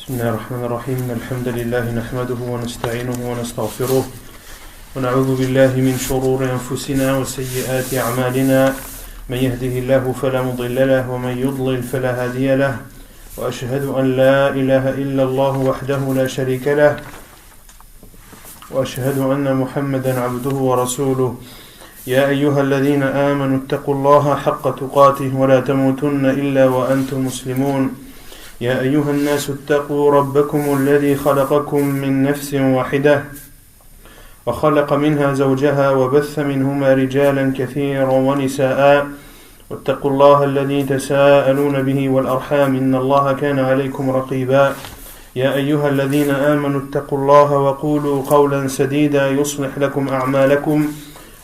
بسم الله الرحمن الرحيم الحمد لله نحمده ونستعينه ونستغفره ونعوذ بالله من شرور أنفسنا وسيئات أعمالنا من يهده الله فلا مضل له ومن يضلل فلا هادي له وأشهد أن لا إله إلا الله وحده لا شريك له وأشهد أن محمدا عبده ورسوله يا أيها الذين آمنوا اتقوا الله حق تقاته ولا تموتن إلا وأنتم مسلمون يا أيها الناس اتقوا ربكم الذي خلقكم من نفس واحدة وخلق منها زوجها وبث منهما رجالا كثيرا ونساء واتقوا الله الذي تساءلون به والأرحام إن الله كان عليكم رقيبا يا أيها الذين آمنوا اتقوا الله وقولوا قولا سديدا يصلح لكم أعمالكم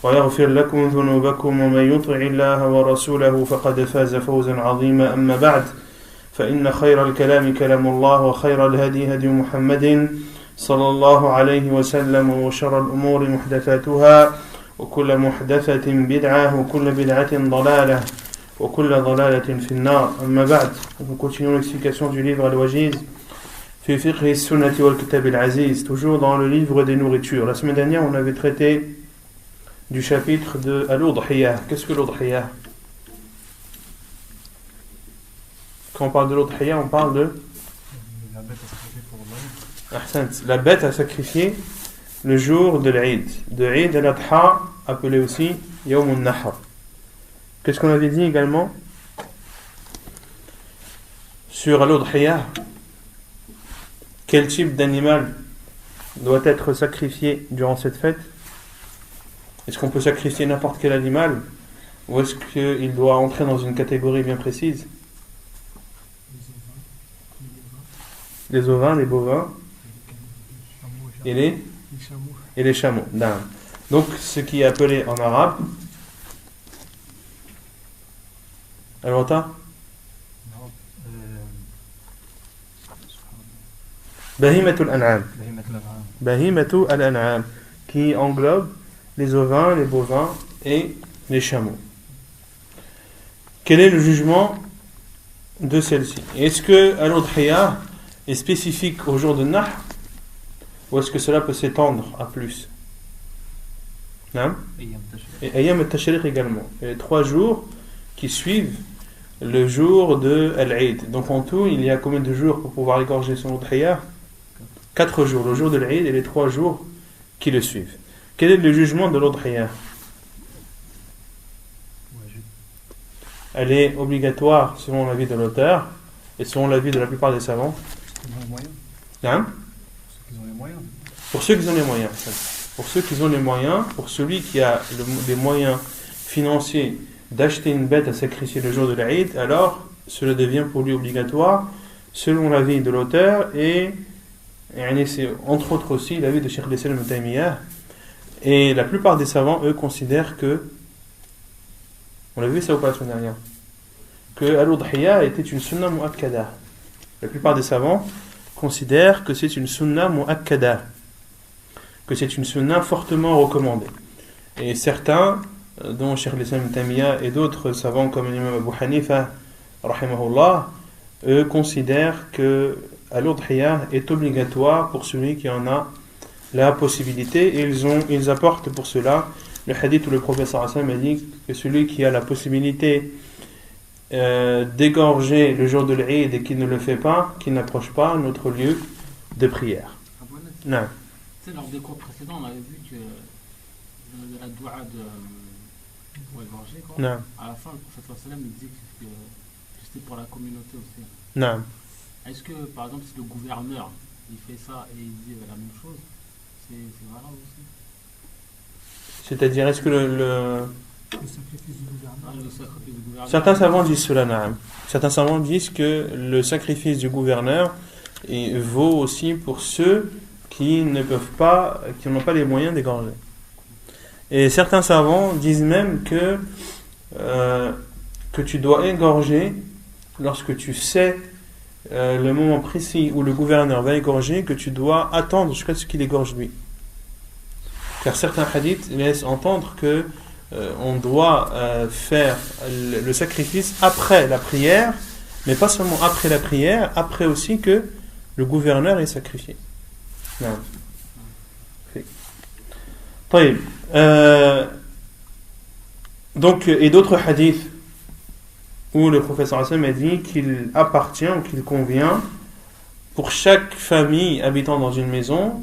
ويغفر لكم ذنوبكم ومن يطع الله ورسوله فقد فاز فوزا عظيما أما بعد فإن خير الكلام كلام الله وخير الهدي هدي محمد صلى الله عليه وسلم وشر الأمور محدثاتها وكل محدثة بدعة وكل بدعة ضلالة وكل ضلالة في النار أما بعد. Nous continuons l'explication du livre Al-Wajiz fi fiqh as-sunnah wal kitab al-aziz, toujours dans le livre des nourritures. La semaine dernière on avait traité du chapitre de Al-Udhiyah. Qu'est-ce que l'Udhiyah? Quand on parle de l'Udhiyah, on parle de la bête à sacrifier le jour de l'Eid, de Eid al-Adha, appelé aussi Yawm al-Nahr. Qu'est-ce qu'on avait dit également sur l'Udhiyah? Quel type d'animal doit être sacrifié durant cette fête? Est-ce qu'on peut sacrifier n'importe quel animal ou est-ce qu'il doit entrer dans une catégorie bien précise? Les ovins, les bovins et les chameaux. Donc ce qui est appelé en arabe Bahimatul An'am. Bahimatul An'am, qui englobe les ovins, les bovins et les chameaux. Quel est le jugement de celle-ci? Est-ce que Al-Udhiyah est spécifique au jour de Nahr ou est-ce que cela peut s'étendre à plus? Et Ayyam al-Tashriq également. Et les 3 jours qui suivent le jour de Al-Eid. Donc en tout, il y a combien de jours pour pouvoir égorger son Udhiyah? 4 jours, le jour de l'Eid et les 3 jours qui le suivent. Quel est le jugement de l'Udhiyah? Elle est obligatoire selon l'avis de l'auteur et selon l'avis de la plupart des savants. Pour ceux qui ont les moyens. Pour ceux qui ont les moyens, pour celui qui a les moyens financiers d'acheter une bête à sacrifier le jour de l'Eid, alors cela devient pour lui obligatoire selon l'avis de l'auteur et c'est entre autres aussi l'avis de Cheikh al-Islam Ibn Taymiyyah. Et la plupart des savants, eux, considèrent que, on l'a vu ça ou pas la semaine dernière, que Al-Udhiyah était une sunna mu'akkada. La plupart des savants considèrent que c'est une sunna mu'akkada, que c'est une sunna fortement recommandée. Et certains, dont Cheikh al-Islam Ibn Taymiyyah et d'autres savants comme l'imam Abu Hanifa, rahimahullah, eux considèrent que Al-Udhiyah est obligatoire pour celui qui en a la possibilité, et ils apportent pour cela le hadith où le prophète sallallahu alayhi wa sallam a dit que celui qui a la possibilité d'égorger le jour de l'Eid et qui ne le fait pas, qui n'approche pas notre lieu de prière. Non. Tu sais, lors des cours précédents, on avait vu que la doua pour égorger, quoi. Non. À la fin, le prophète sallallahu alayhi wa sallam il disait que c'était pour la communauté aussi. Non. Est-ce que, par exemple, si le gouverneur il fait ça et il dit la même chose, c'est valable aussi? C'est-à-dire, est-ce que le sacrifice du gouverneur. Certains savants disent cela, naam. Certains savants disent que le sacrifice du gouverneur vaut aussi pour ceux qui ne peuvent pas, qui n'ont pas les moyens d'égorger. Et certains savants disent même que tu dois égorger lorsque tu sais le moment précis où le gouverneur va égorger, que tu dois attendre jusqu'à ce qu'il égorge lui. Car certains hadiths laissent entendre que on doit faire le sacrifice après la prière, mais pas seulement après la prière, après aussi que le gouverneur est sacrifié. Non. طيب. Donc, et d'autres hadiths où le professeur Hassan a dit qu'il appartient ou qu'il convient pour chaque famille habitant dans une maison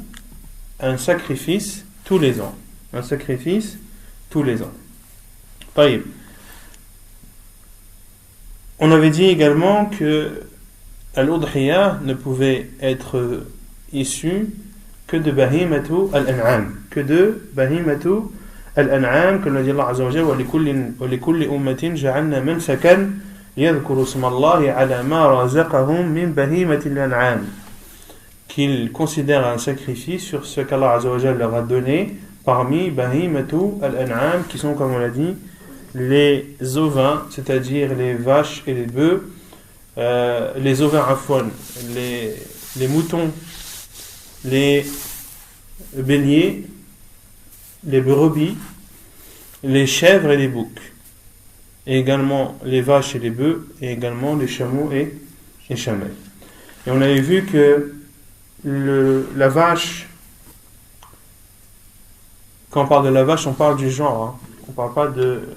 un sacrifice tous les ans. Un sacrifice tous les ans. طيب. On avait dit également que al-udhiyah ne pouvait être issu que de bahimatu al-an'am, que de bahimatu al-an'am, comme l'a dit Allah Azza wa Jalla, wa likulli ummatin ja'alna mansakan yadhkuru isma Allahi ala ma razaqahum min bahimati al-an'am, qu'ils considèrent un sacrifice sur ce qu'Allah Azza wa Jalla leur a donné parmi bahimatu al-an'am, qui sont, comme on l'a dit, les ovins, c'est-à-dire les vaches et les bœufs, les ovins afwan, les moutons, les béliers, les brebis, les chèvres et les boucs, et également les vaches et les bœufs, et également les chameaux et les chamelles. Et on avait vu que la vache, quand on parle de la vache, on parle du genre, hein. On ne parle pas de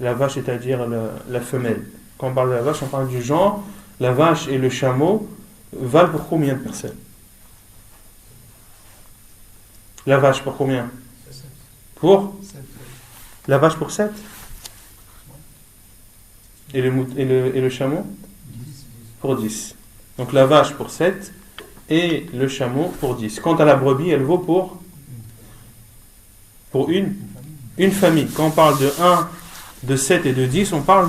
la vache, c'est-à-dire la femelle. Quand on parle de la vache, on parle du genre. La vache et le chameau valent pour combien de personnes? La vache pour combien? Pour 7. La vache pour 7. Et le chameau? Pour 10. Donc la vache pour 7 et le chameau pour 10. Quant à la brebis, elle vaut pour une famille. Quand on parle de 1, de 7 et de 10, on parle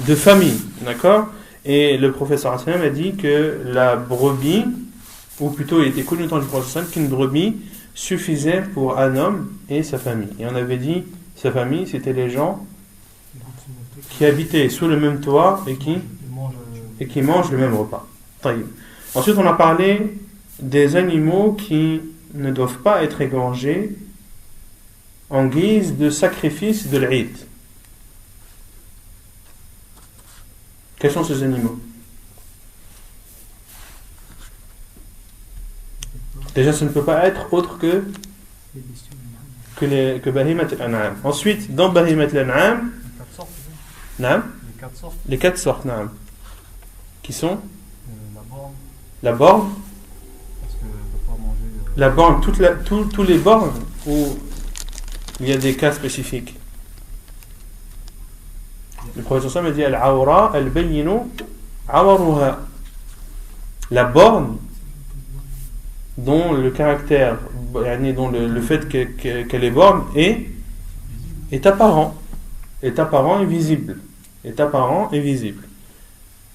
de famille. D'accord? Et le professeur Hassan a dit que la brebis, ou plutôt il était connu au temps du professeur Hassan, qu'une brebis suffisait pour un homme et sa famille. Et on avait dit, sa famille, c'était les gens qui habitaient sous le même toit et qui mangent le même repas. Ensuite, on a parlé des animaux qui ne doivent pas être égorgés en guise de sacrifice de l'Eid. Quels sont ces animaux? Déjà, ça ne peut pas être autre que Bahimat al-An'am. Ensuite, dans Bahimat al-An'am, les 4 sortes, qui sont la borne, la borne, tous les bornes où il y a des cas spécifiques. Le professeur Sam a dit al-awra al-bayyinu awaruha, la borne dont le caractère, dont le fait qu'elle est borne est apparent et visible. Est apparent et visible.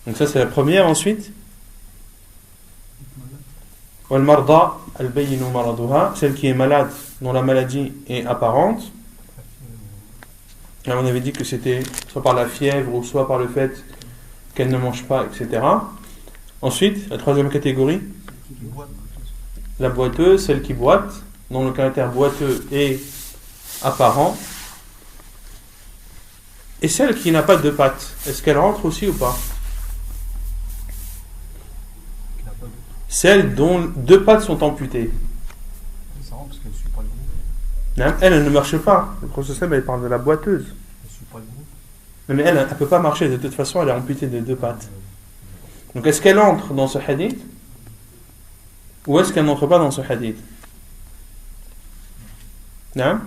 Donc ça c'est la première. Ensuite, wal-marda al-bayyinu maraduha, celle qui est malade, dont la maladie est apparente. Là, on avait dit que c'était soit par la fièvre ou soit par le fait qu'elle ne mange pas, etc. Ensuite, la troisième catégorie, la boiteuse, celle qui boite, dont le caractère boiteux est apparent. Et celle qui n'a pas de pattes, est-ce qu'elle rentre aussi ou pas? Celle dont 2 pattes sont amputées. Ça rentre parce qu'elle ne suit pas le groupe. Elle ne marche pas. Le professeur il parle de la boiteuse. Elle ne suit pas le groupe. Mais elle ne peut pas marcher, de toute façon elle est amputée de 2 pattes. Donc est-ce qu'elle entre dans ce hadith ou est-ce qu'elle n'entre pas dans ce hadith? Non?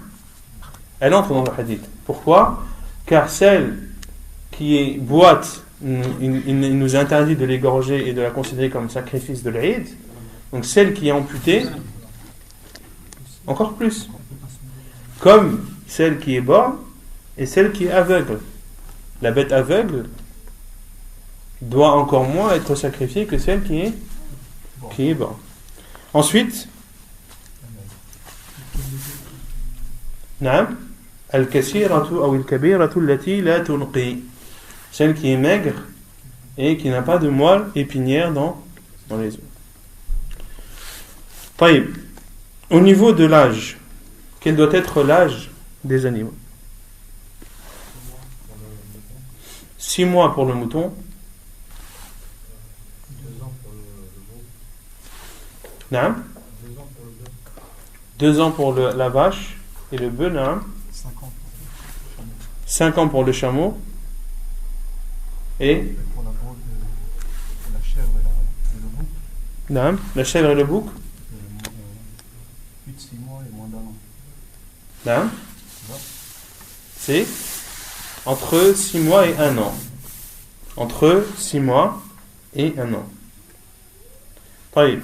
Elle entre dans le hadith. Pourquoi? Car celle qui est boite, il nous interdit de l'égorger et de la considérer comme sacrifice de l'Eid. Donc celle qui est amputée, encore plus. Comme celle qui est borne et celle qui est aveugle. La bête aveugle doit encore moins être sacrifiée que celle qui est borne. Ensuite, Naam, al-kasiratu ou al-kabiratu allati la tunqi, celle qui est maigre et qui n'a pas de moelle épinière dans les os. Taïb. Au niveau de l'âge, quel doit être l'âge des animaux? 6 mois pour le mouton, Naam. 2 ans pour la vache et le bœuf, naam. 5 ans pour le chameau. Et pour la chèvre et le bouc. Naam. La chèvre et le bouc. 8-6 mois et moins d'un an. Naam. C'est entre 6 mois et 1 an. Entre 6 mois et 1 an. طيب.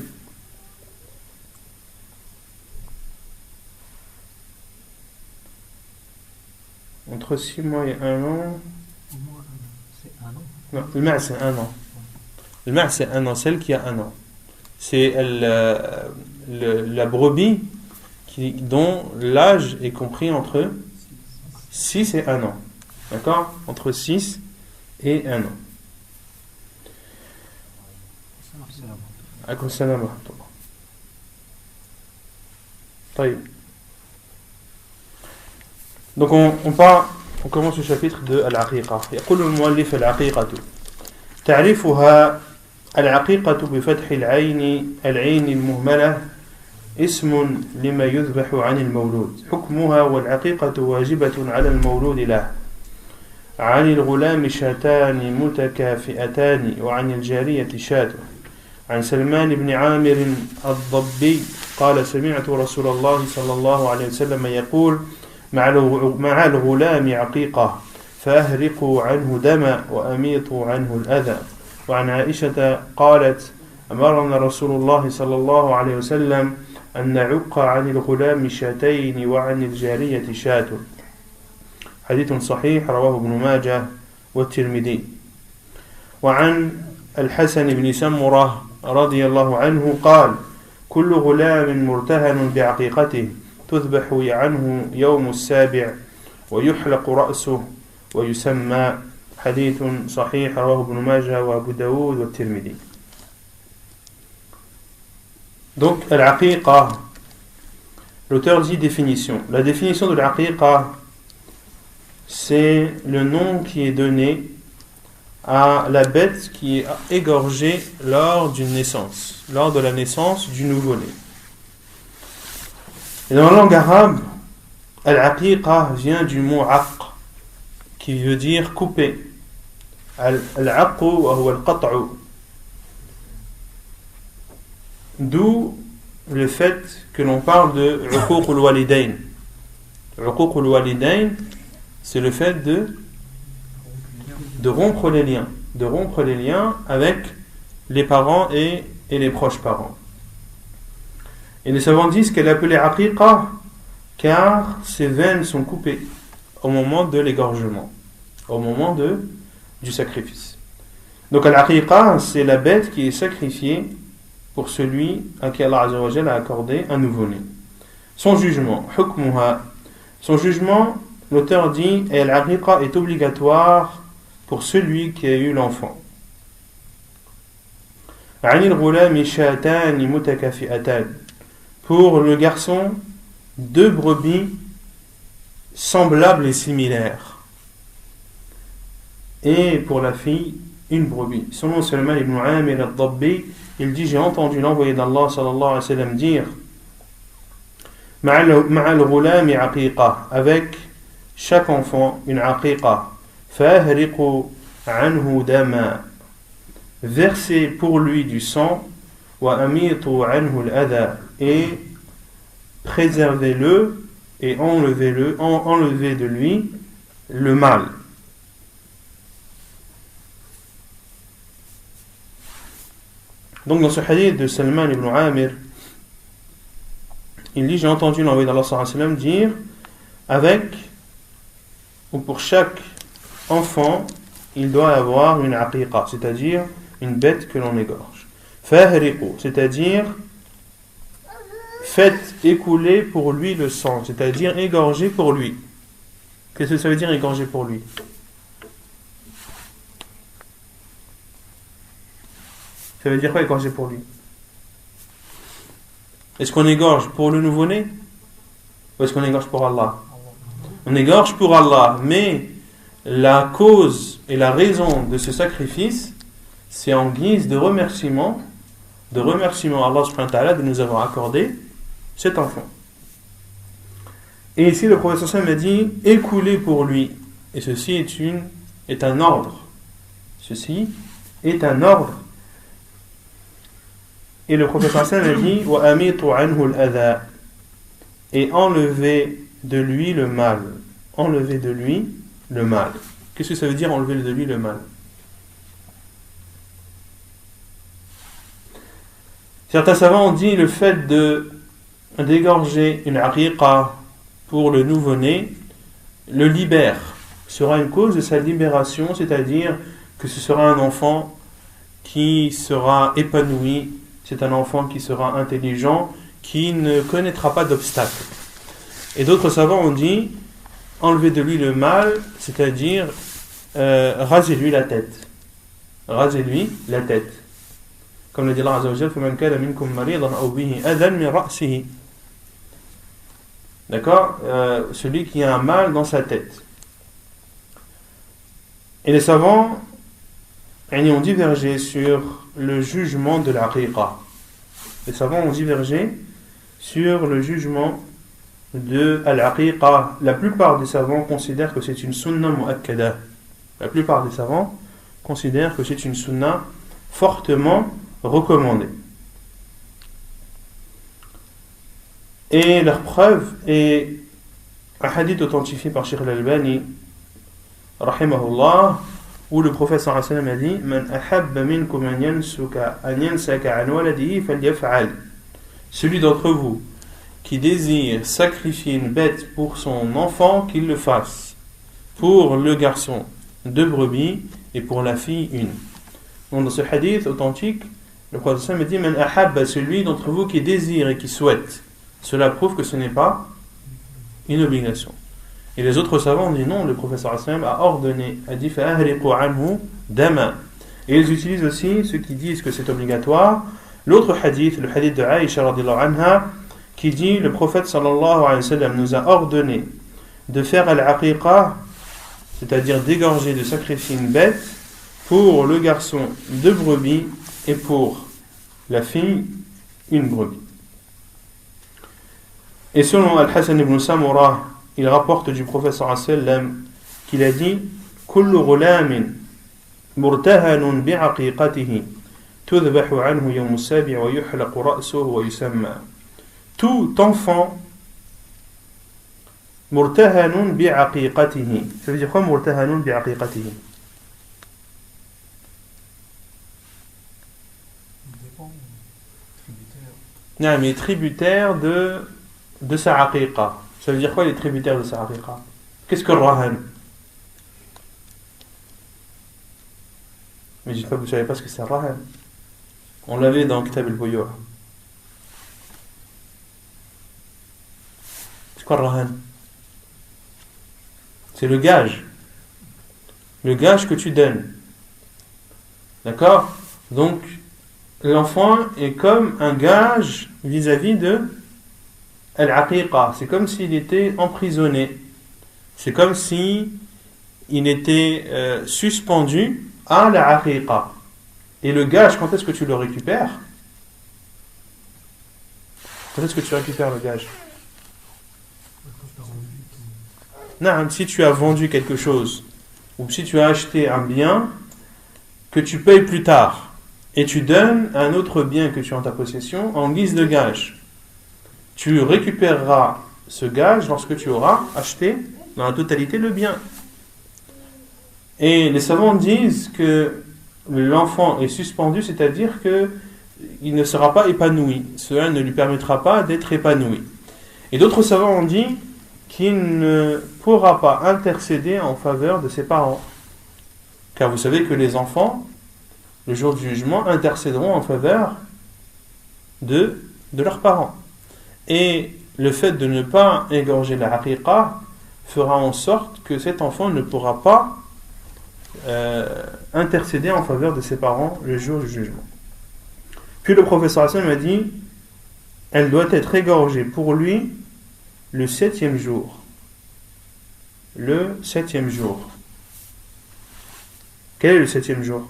Entre 6 mois et 1 an. C'est 1 an. Non, le mât c'est 1 an. Le mât c'est 1 an, celle qui a 1 an. C'est la brebis dont l'âge est compris entre 6 et 1 an. D'accord? Entre 6 et 1 an. السلام ورحمة الله. طيب. Donc on commence le chapitre de العقيقة. يقول المؤلف العقيقة تعريفها العقيقة بفتح العين المهملة اسم لما يذبح عن المولود. حكمها والعقيقة واجبة على المولود له. عن الغلام شاتان متكافئتان وعن الجارية شاة. عن سلمان بن عامر الضبي قال سمعت رسول الله صلى الله عليه وسلم يقول مع الغلام عقيقة فأهرقوا عنه دما وأميطوا عنه الأذى. وعن عائشة قالت أمرنا رسول الله صلى الله عليه وسلم أن نعق عن الغلام شاتين وعن الجارية شاة. حديث صحيح رواه ابن ماجه والترمذي. وعن الحسن بن سمرة رضي الله عنه قال كل غلام مرتهن بعقيقته تذبح عنه يوم السابع ويحلق رأسه ويسمى. حديث صحيح رواه ابن ماجه وابو داود والترمذي. Donc al-aqiqa, l'auteur dit définition. La définition de l'aqiqa, c'est le nom qui est donné à la bête qui est égorgée lors d'une naissance, lors de la naissance du nouveau-né. Et dans la langue arabe, al-aqiqa vient du mot aq, qui veut dire couper. Al-aqu wa huwa al-qat'u. D'où le fait que l'on parle de uquq al-walidayn. Uquq al-walidayn, c'est le fait de rompre les liens avec les parents et les proches parents. Et les savants disent qu'elle est appelée aqiqa car ses veines sont coupées au moment de l'égorgement, au moment du sacrifice. Donc l'aqiqa, c'est la bête qui est sacrifiée pour celui à qui Allah Azza wa Jalla a accordé un nouveau-né. Son jugement, hukmuha, son jugement, l'auteur dit, et l'aqiqa est obligatoire pour celui qui a eu l'enfant. Pour le garçon, 2 brebis semblables et similaires. Et pour la fille, 1 brebis. Son nom c'est Salman ibn Amir al-Dabbi. Il dit, j'ai entendu l'envoyé d'Allah sallallahu alayhi wa sallam dire ma'al ghulami aqiqa, avec chaque enfant une aqiqa. Fahriqu anhu dama, versez pour lui du sang, wa amitu anhu al-adha, et préservez-le et enlevez de lui le mal. Donc dans ce hadith de Salman ibn Amir, il dit, j'ai entendu l'envoyé d'Allah sallallahu alayhi wa sallam dire, avec ou pour chaque enfant, il doit avoir une aqiqa, c'est-à-dire une bête que l'on égorge. Fahriqu, c'est-à-dire faites écouler pour lui le sang, c'est-à-dire égorger pour lui. Qu'est-ce que ça veut dire égorger pour lui? Ça veut dire quoi égorger pour lui? Est-ce qu'on égorge pour le nouveau-né ou est-ce qu'on égorge pour Allah? On égorge pour Allah, mais la cause et la raison de ce sacrifice, c'est en guise de remerciement de remerciement à Allah subhanahu wa ta'ala de nous avoir accordé cet enfant. Et ici le prophète sallallahu alayhi wa sallam a dit écoulez pour lui, et ceci est un ordre. Ceci est un ordre. Et le prophète sallallahu alayhi wa sallam a dit wa amitu anhu al-adha, et enlevez de lui le mal. Enlevez de lui le mal. Qu'est-ce que ça veut dire enlever de lui le mal? Certains savants ont dit le fait d'égorger une aqiqa pour le nouveau-né le libère, sera une cause de sa libération, c'est-à-dire que ce sera un enfant qui sera épanoui, c'est un enfant qui sera intelligent, qui ne connaîtra pas d'obstacles. Et d'autres savants ont dit enlever de lui le mal, c'est-à-dire rasez-lui la tête. Rasez-lui la tête. Comme le dit Allah Azza wa Jalla, فَمَنْ كَانَ مِنْكُمْ مَرِيضًا أَوْ بِهِ أَذًى مِنْ رَأْسِهِ. D'accord, celui qui a un mal dans sa tête. Et les savants ont divergé sur le jugement de l'aqiqa. Les savants ont divergé sur le jugement de l'aqiqa. La plupart des savants considèrent que c'est une sunna mu'akkada. La plupart des savants considèrent que c'est une sunna fortement recommandée. Et leur preuve est un hadith authentifié par Cheikh al-Albani rahimahullah, où le prophète sallallahu alayhi wa sallam a dit Man ahabba minkum an yansaka an waladihi falyaf'al. Celui d'entre vous qui désire sacrifier une bête pour son enfant, qu'il le fasse. Pour le garçon, 2 brebis, et pour la fille, 1. Donc dans ce hadith authentique, le prophète sallallahu alayhi wa sallam a dit Man ahabba, celui d'entre vous qui désire et qui souhaite. Cela prouve que ce n'est pas une obligation. Et les autres savants ont dit non, le prophète sallallahu alayhi wa sallam a ordonné, a dit fa'ahriqu anhu dama. Et ils utilisent aussi ceux qui disent que c'est obligatoire l'autre hadith, le hadith de Aïcha radhiyallahu anha, qui dit le prophète sallallahu alayhi wa sallam nous a ordonné de faire al-aqiqa, c'est-à-dire d'égorger, de sacrifier une bête pour le garçon 2 brebis et pour la fille 1 brebis. Et selon Al-Hasan ibn Samura, il rapporte du prophète sallallahu alayhi wa sallam qu'il a dit kullu ghulamin murtahanun bi'aqiqatihi tudhbahu anhu yawm as-sabi' wa yuhlaqu ra'suhu wa yusamma. Tout enfant murtahanun bi'aqiqatihi. Ça veut dire quoi murtahanun bi'aqiqatihi? Non, mais tributaire de sa aqiqa. Ça veut dire quoi les tributaires de sa aqiqa? Qu'est-ce que le rahan? Mais dites pas que vous ne savez pas ce que c'est le rahan. On l'avait dans Kitab al-Buyu'. C'est quoi le rahan? C'est le gage. Le gage que tu donnes. D'accord? Donc, l'enfant est comme un gage vis-à-vis de al-aqiqa. C'est comme s'il était emprisonné. C'est comme si il était suspendu à la aqiqa. Et le gage, quand est-ce que tu le récupères? Quand est-ce que tu récupères le gage? Non, si tu as vendu quelque chose, ou si tu as acheté un bien que tu payes plus tard, et tu donnes un autre bien que tu as en ta possession en guise de gage, tu récupéreras ce gage lorsque tu auras acheté dans la totalité le bien. Et les savants disent que l'enfant est suspendu, c'est-à-dire qu'il ne sera pas épanoui. Cela ne lui permettra pas d'être épanoui. Et d'autres savants ont dit qu'il ne pourra pas intercéder en faveur de ses parents. Car vous savez que les enfants, le jour du jugement, intercéderont en faveur de leurs parents. Et le fait de ne pas égorger la haqiqa fera en sorte que cet enfant ne pourra pas intercéder en faveur de ses parents le jour du jugement. Puis le professeur Hassan m'a dit elle doit être égorgée pour lui le 7e jour. Le 7e jour. Quel est le 7e jour?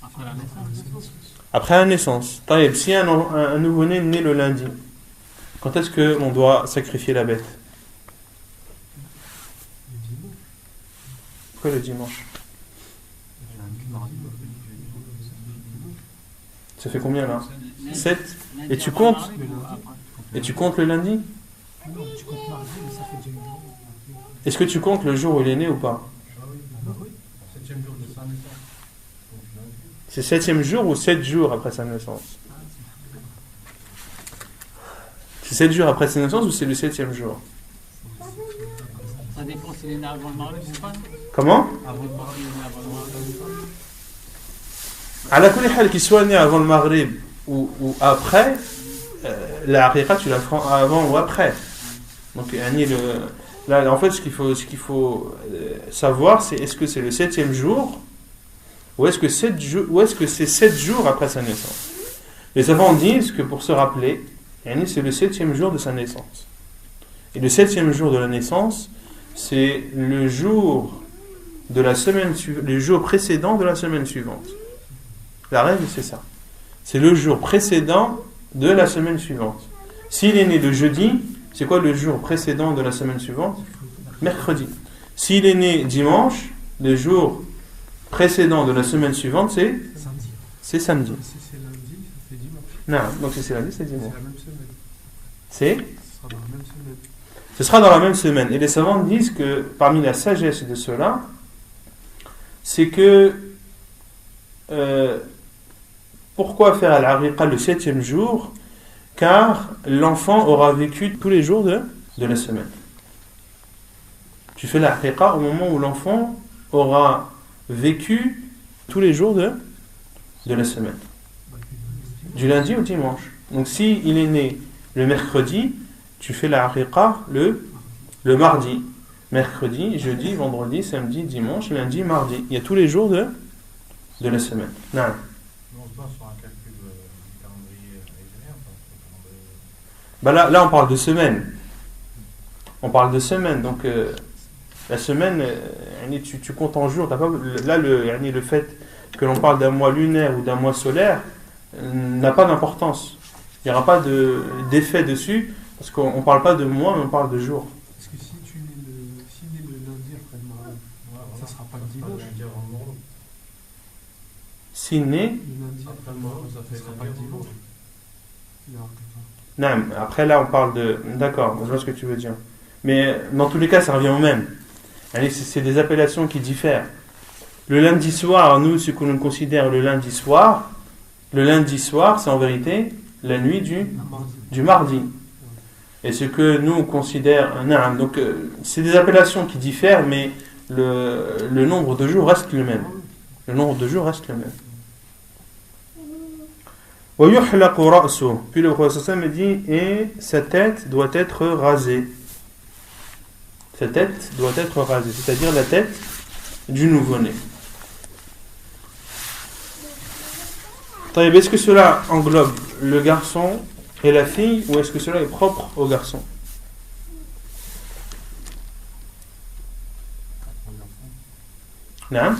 Après la naissance. Après la naissance. Taïeb, si un nouveau-né est né le lundi, quand est-ce qu'on doit sacrifier la bête? Pourquoi le dimanche? Ça fait combien là? 7. Et tu comptes? Et tu comptes le lundi? Non, tu comptes mardi, mais ça fait déjà une journée. Est-ce que tu comptes le jour où il est né ou pas? Oui. 7e jour de sa naissance. C'est 7e jour ou 7 jours après sa naissance? C'est 7 jours après sa naissance ou c'est le 7e jour? Ça dépend s'il est né avant le Maghrib ou pas. Comment? Avant le Maghrib ou avant le Maghrib. À la kulli qu'il soit né avant le Maghrib ou après, la haqiqa tu la feras avant ou après. Donc là, en fait ce qu'il faut savoir, c'est est-ce que c'est le 7e jour ou est-ce que c'est 7 jours après sa naissance. Les savants disent que pour se rappeler, c'est le 7e jour de sa naissance. Et le 7e jour de la naissance, c'est le jour de la semaine le jour précédent de la semaine suivante. La règle, c'est ça. C'est le jour précédent de la semaine suivante. S'il est né le jeudi, c'est quoi le jour précédent de la semaine suivante? Mercredi. S'il est né dimanche, le jour précédent de la semaine suivante, c'est samedi. C'est samedi. Si c'est lundi, ça fait dimanche. Non, donc si c'est lundi, c'est dimanche. C'est la même semaine. C'est Ce sera dans la même semaine. Ce sera dans la même semaine. Et les savants disent que parmi la sagesse de cela, c'est que pourquoi faire al-aqiqa le 7e jour? Car l'enfant aura vécu tous les jours de la semaine. Tu fais l'aqiqa au moment où l'enfant aura vécu tous les jours de la semaine. Du lundi au dimanche. Donc si il est né le mercredi, tu fais l'aqiqa le mardi. Mercredi, jeudi, vendredi, samedi, dimanche, lundi, mardi. Il y a tous les jours de la semaine. Non. On se base sur un calcul du calendrier hégérien. Là, on parle de semaine. On parle de semaine. Donc, la semaine, tu comptes en jours. Là, le fait que l'on parle d'un mois lunaire ou d'un mois solaire n'a pas d'importance. Il n'y aura pas d'effet dessus. Parce qu'on ne parle pas de mois, mais on parle de jours. Parce que si tu nais le lundi après le Maghrib, ça sera pas le dimanche. S'il naît, Le lundi après le Maghrib, ça sera pas le dimanche. non, après là on parle de... D'accord, je vois ce que tu veux dire. Mais dans tous les cas, ça revient au même. C'est des appellations qui diffèrent. Le lundi soir, nous, ce que l'on considère le lundi soir, c'est en vérité la nuit du mardi. Et ce que nous on considère un âme. Donc c'est des appellations qui diffèrent, mais le nombre de jours reste le même. Le nombre de jours reste le même. Puis le prophète me dit, et sa tête doit être rasée. Sa tête doit être rasée, c'est-à-dire la tête du nouveau-né. Est-ce que cela englobe le garçon et la fille, ou est-ce que cela est propre au garçon? Non.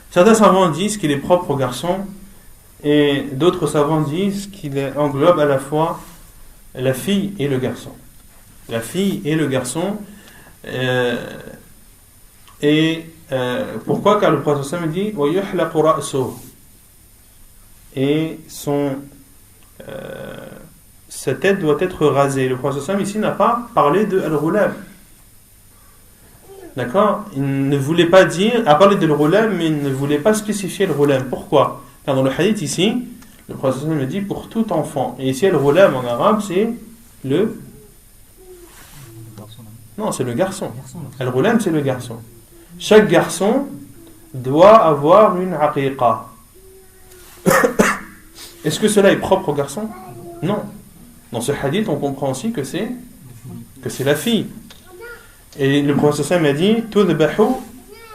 Certains savants disent qu'il est propre au garçon, et d'autres savants disent qu'il englobe à la fois la fille et le garçon. La fille et le garçon. Pourquoi? Car le prophète me dit وَيُحْلَقُ رَأْسُهُ, et sa tête doit être rasée. Le prophète ici n'a pas parlé de al-ghulab. D'accord? Il ne voulait pas dire, à parler de al-ghulab, mais il ne voulait pas spécifier le ghulab. Pourquoi? Car dans le hadith ici, le prophète me dit pour tout enfant. Et ici, al-ghulab en arabe, c'est le... Non, c'est le garçon. Al-ghulab, c'est le garçon. Chaque garçon doit avoir une aqiqa. Est-ce que cela est propre au garçon? Non. Dans ce hadith, on comprend aussi que c'est la fille. Et le prophète m'a dit tudbahu,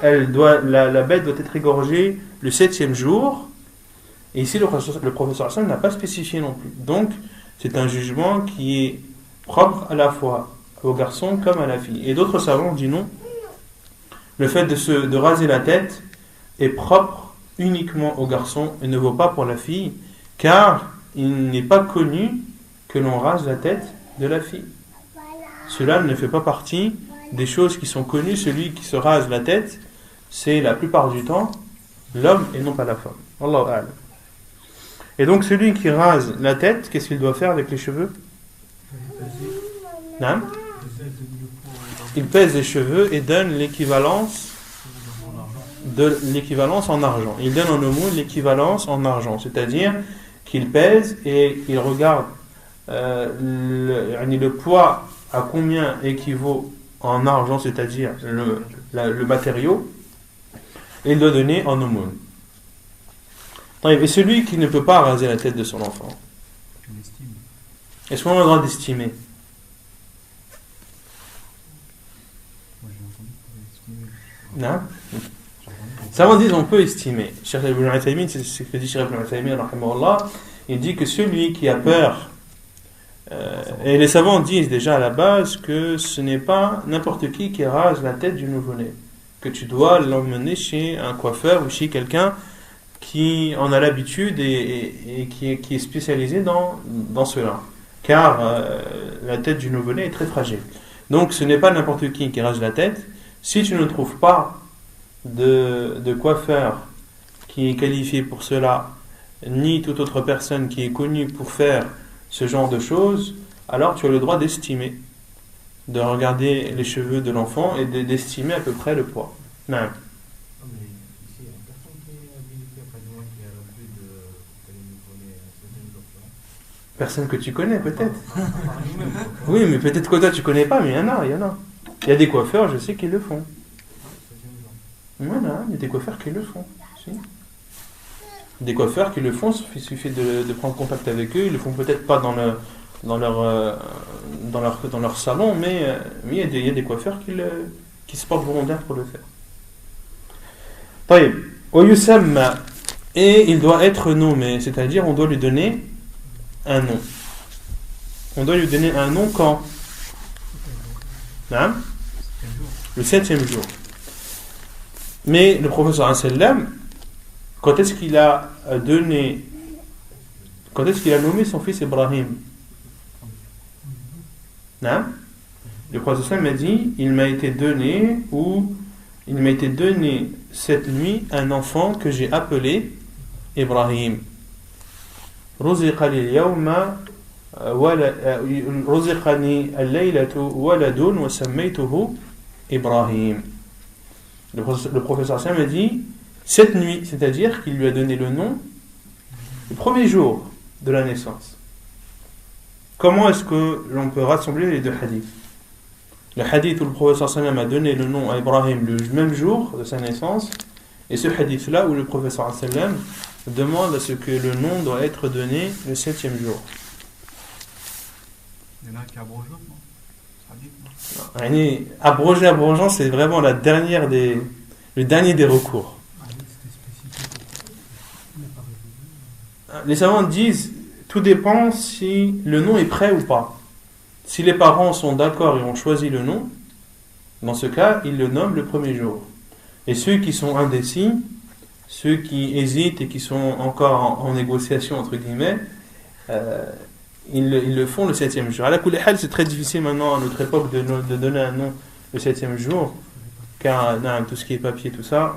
la bête doit être égorgée le 7e jour. Et ici, le prophète n'a pas spécifié non plus. Donc, c'est un jugement qui est propre à la fois au garçon comme à la fille. Et d'autres savants disent non. Le fait de raser la tête est propre uniquement au garçon et ne vaut pas pour la fille, car il n'est pas connu que l'on rase la tête de la fille. Cela ne fait pas partie des choses qui sont connues. Celui qui se rase la tête, c'est la plupart du temps l'homme et non pas la femme. Allahu a'lam. Et donc celui qui rase la tête, qu'est-ce qu'il doit faire avec les cheveux? Non? Il pèse les cheveux et donne l'équivalence en argent. Il donne en aumône l'équivalence en argent, c'est-à-dire qu'il pèse et il regarde le poids à combien équivaut en argent, c'est-à-dire le matériau, et il doit donner en aumône. Et celui qui ne peut pas raser la tête de son enfant, est-ce qu'on a le droit d'estimer? Non. Ça veut dire on peut estimer. Cheikh Ibn Uthaymin, c'est ce que dit Cheikh Ibn Uthaymin, il dit que celui qui a peur, et les savants disent déjà à la base que ce n'est pas n'importe qui rase la tête du nouveau-né, que tu dois l'emmener chez un coiffeur ou chez quelqu'un qui en a l'habitude et qui est spécialisé dans cela, car la tête du nouveau-né est très fragile. Donc ce n'est pas n'importe qui rase la tête. Si tu ne trouves pas de coiffeur qui est qualifié pour cela, ni toute autre personne qui est connue pour faire ce genre de choses, alors tu as le droit d'estimer, de regarder les cheveux de l'enfant et d'estimer à peu près le poids. Non. Non, mais ici, il n'y a personne qui est habilité près de moi qui a plus de nouveau-né Personne que tu connais, peut-être. Oui, mais peut-être que toi tu connais pas, mais il y en a. Il y a des coiffeurs, je sais, qui le font. Voilà, il y a des coiffeurs qui le font. Si. Des coiffeurs qui le font, il suffit de prendre contact avec eux. Ils le font peut-être pas dans leur salon, mais il y a des coiffeurs qui se portent volontaires pour le faire. طيب. ويسمى, et il doit être nommé, c'est-à-dire on doit lui donner un nom. On doit lui donner un nom quand? Non? Le 7e jour. Mais le professeur sallam, quand est-ce qu'il a nommé son fils Ibrahim? Non? Le professeur sallam a dit, il m'a été donné cette nuit un enfant que j'ai appelé Ibrahim. رزقني الليلة ولد وسميته إبراهيم. Le professeur Sam a dit cette nuit, c'est-à-dire qu'il lui a donné le nom le premier jour de la naissance. Comment est-ce que l'on peut rassembler les deux hadiths? Le hadith où le professeur Sam a donné le nom à Ibrahim le même jour de sa naissance, et ce hadith-là où le professeur Sam demande à ce que le nom doit être donné le 7e jour. Il y en a qui abrogent, non? Abrogeant, c'est vraiment le dernier des recours. Les savants disent, tout dépend si le nom est prêt ou pas. Si les parents sont d'accord et ont choisi le nom, dans ce cas, ils le nomment le premier jour. Et ceux qui sont indécis, ceux qui hésitent et qui sont encore en négociation, entre guillemets, ils le font le 7e jour. À la Kulihal, c'est très difficile maintenant à notre époque de donner un nom le 7e jour, car tout ce qui est papier, tout ça,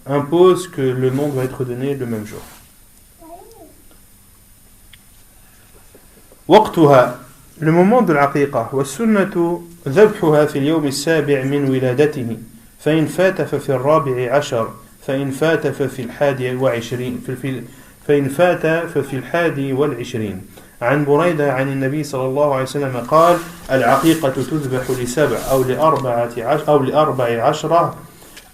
impose que le nom doit être donné le même jour. وقتها, le moment de l'aqiqa, والسنة ذبحها في اليوم السابع من ولادته فإن فات ففي الرابع عشر فإن فات ففي الحادي والعشرين عن بريدة عن النبي صلى الله عليه وسلم قال العقيقة تذبح لسبع أو لأربع عشرة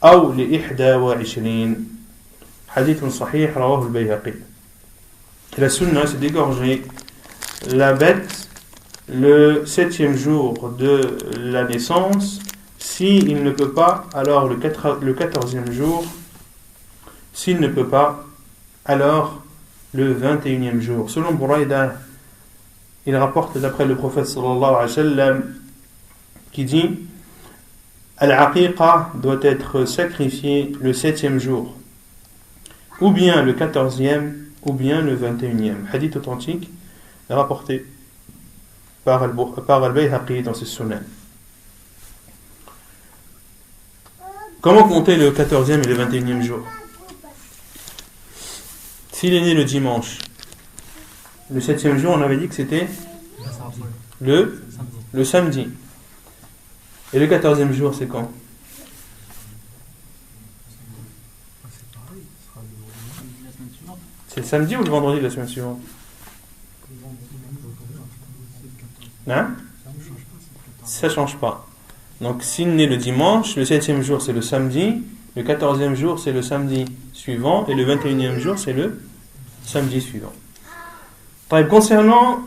أو ل21 حديث صحيح رواه البيهقي. La sunna, c'est d'égorger la bête le 7e jour de la naissance. S'il ne peut pas, alors le 14e jour. S'il ne peut pas, alors le 21e jour. Selon Buraïda, il rapporte d'après le prophète sallallahu alayhi wa sallam qui dit Al-Aqiqa doit être sacrifiée le 7e jour. ou bien le 14e, ou bien le 21e. Hadith authentique, rapporté par Al-Bayhaqi dans ses Sunan. Comment compter le 14e et le 21e jour? S'il est né le dimanche, le 7e jour, on avait dit que c'était le samedi. Et le 14e jour, c'est quand? C'est pareil, ce sera le La semaine suivante. C'est le samedi ou le vendredi de la semaine suivante? Hein? Ça change pas. Donc s'il naît le dimanche, le 7e jour c'est le samedi, le 14e jour c'est le samedi suivant, et le 21e jour c'est le samedi suivant. Concernant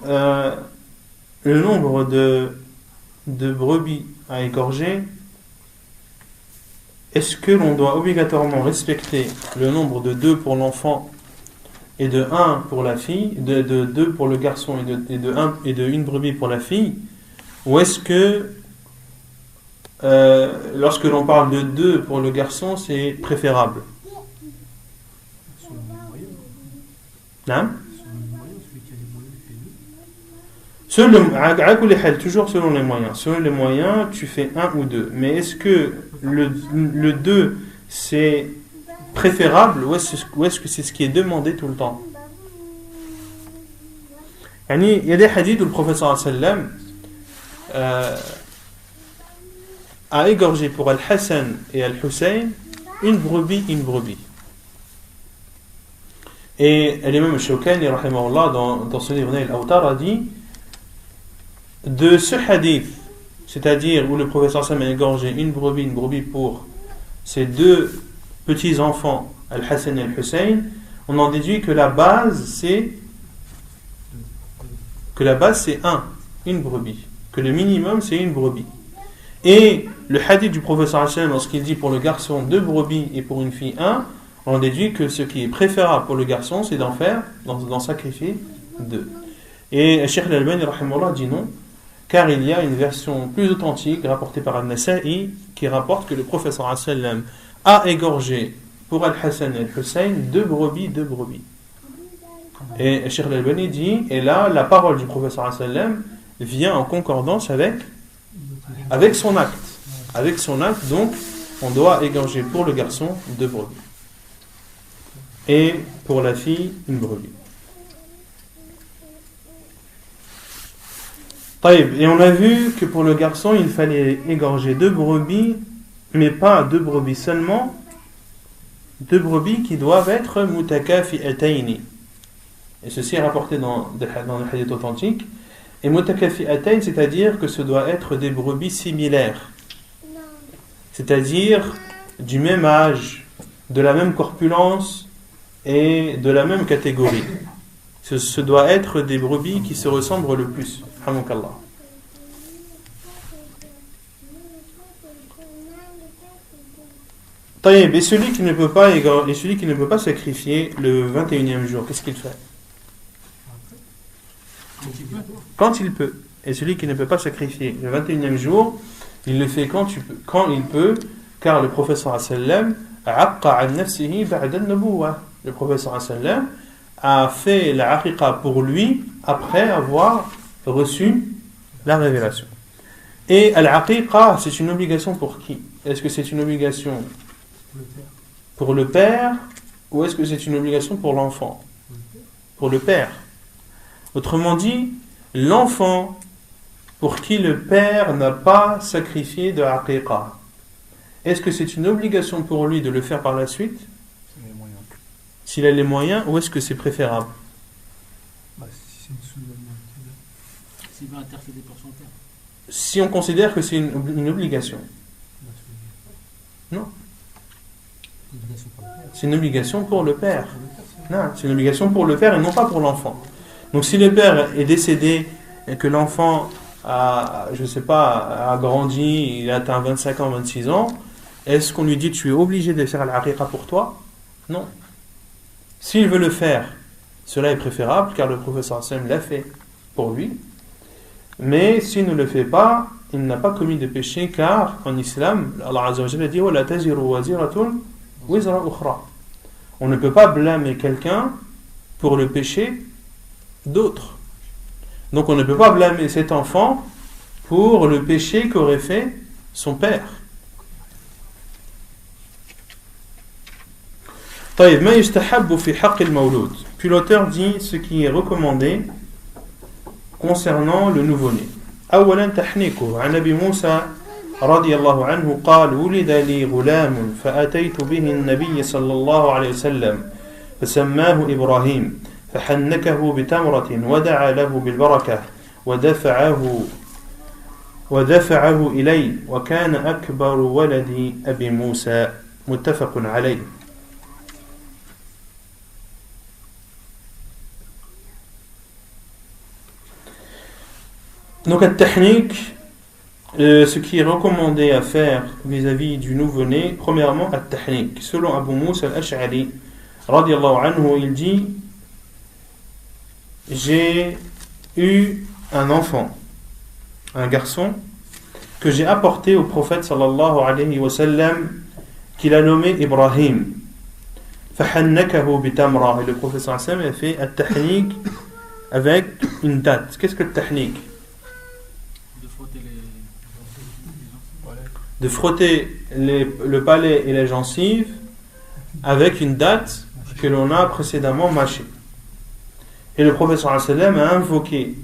le nombre de brebis à égorger, est-ce que l'on doit obligatoirement respecter le nombre de 2 pour l'enfant et de 1 pour la fille, de 2 pour le garçon et de 1 brebis pour la fille, ou est-ce que lorsque l'on parle de 2 pour le garçon c'est préférable? Sur le moyen. Hein? Sur le moyen, celui qui a les moyens, il fait 2. Toujours selon les moyens. Selon les moyens, tu fais 1 ou 2. Mais est-ce que le 2 c'est préférable ou est-ce que c'est ce qui est demandé tout le temps? Il y a des hadiths où le prophète sallallahu alayhi wa sallam a égorgé pour Al-Hassan et Al-Hussein une brebis. Et l'imam Al-Shawkani rahimahullah dans son livre Al-Awtar a dit de ce hadith, c'est-à-dire où le prophète sallallahu alayhi wa sallam a égorgé une brebis pour ses 2 petits enfants Al-Hassan et Al-Hussein, on en déduit que la base c'est une brebis, que le minimum c'est une brebis. Et le hadith du prophète sallallahu alayhi wa sallam, lorsqu'il dit pour le garçon 2 brebis et pour une fille 1, on en déduit que ce qui est préférable pour le garçon c'est d'en sacrifier 2. Et Cheikh Al-Albani rahimahullah dit non, car il y a une version plus authentique rapportée par Al-Nasa'i qui rapporte que le prophète sallallahu alayhi wa sallam a égorgé pour Al-Hassan et Al-Hussein 2 brebis. Et Cheikh Al-Albani dit, et là la parole du prophète sallallahu alayhi wa sallam vient en concordance avec son acte. Avec son acte, donc on doit égorger pour le garçon 2 brebis et pour la fille une brebis. Et on a vu que pour le garçon il fallait égorger 2 brebis, mais pas 2 brebis seulement, 2 brebis qui doivent être mutakafi'ataini. Et ceci est rapporté dans le hadith authentique. Et mutakafi'atayn, c'est-à-dire que ce doit être des brebis similaires, c'est-à-dire du même âge, de la même corpulence et de la même catégorie. Ce doit être des brebis qui se ressemblent le plus. Hamoukallah. Et celui qui ne peut pas sacrifier le 21e jour, qu'est-ce qu'il fait? Quand il peut. Et celui qui ne peut pas sacrifier le 21e jour, il le fait quand il peut, car le prophète sallallahu alayhi wa sallam aqqa an nafsihi ba'da an-nubuwah. Le prophète sallallahu alayhi wa sallam a fait la aqiqa pour lui après avoir reçu la révélation. Et al-aqiqa, c'est une obligation pour qui? Est-ce que c'est une obligation pour le père ou est-ce que c'est une obligation pour l'enfant? Pour le père. Autrement dit, l'enfant pour qui le père n'a pas sacrifié de aqiqa, est-ce que c'est une obligation pour lui de le faire par la suite? S'il a les moyens, ou est-ce que c'est préférable? Si c'est une sunna, s'il va intercéder pour son père. Si on considère que c'est une obligation. Non. C'est une obligation pour le père. Non, c'est une obligation pour le père et non pas pour l'enfant. Donc si le père est décédé et que l'enfant a grandi, il a atteint 25 ans, 26 ans, est-ce qu'on lui dit tu es obligé de faire l'aqiqa pour toi? Non. S'il veut le faire, cela est préférable car le professeur Hassan l'a fait pour lui. Mais s'il ne le fait pas, il n'a pas commis de péché car en islam, Allah Azza wa Jalla dit وَلَا تَزِرُ وَزِرَةٌ وِزْرَ أُخْرَى. On ne peut pas blâmer quelqu'un pour le péché d'autres. Donc on ne peut pas blâmer cet enfant pour le péché qu'aurait fait son père. طيب ما يستحب في حق المولود. Puis l'auteur dit ce qui est recommandé concernant le nouveau-né. أولا تحنيكه. عن أبي موسى رضي الله عنه قال ولد لي غلام فأتيت به النبي صلى الله عليه وسلم فسماه إبراهيم فحنكه بتمرة ودعا له بالبركة ودفعه إلي وكان أكبر ولد أبي موسى متفق عليه. Donc at-tahnik, ce qui est recommandé à faire vis-à-vis du nouveau-né, premièrement at-tahnik. Selon Abu Musa al-Ash'ari radiyallahu anhu, il dit: j'ai eu un enfant, un garçon que j'ai apporté au prophète sallallahu alayhi wa sallam, qu'il a nommé Ibrahim. Fahannakahu bitamra. Et le prophète sallallahu alayhi wa sallam a fait at-tahnik avec une date. Qu'est-ce que le tahnik? De frotter le palais et les gencives avec une date que l'on a précédemment mâchée. Et le prophète sallallahu alayhi wa sallam a invoqué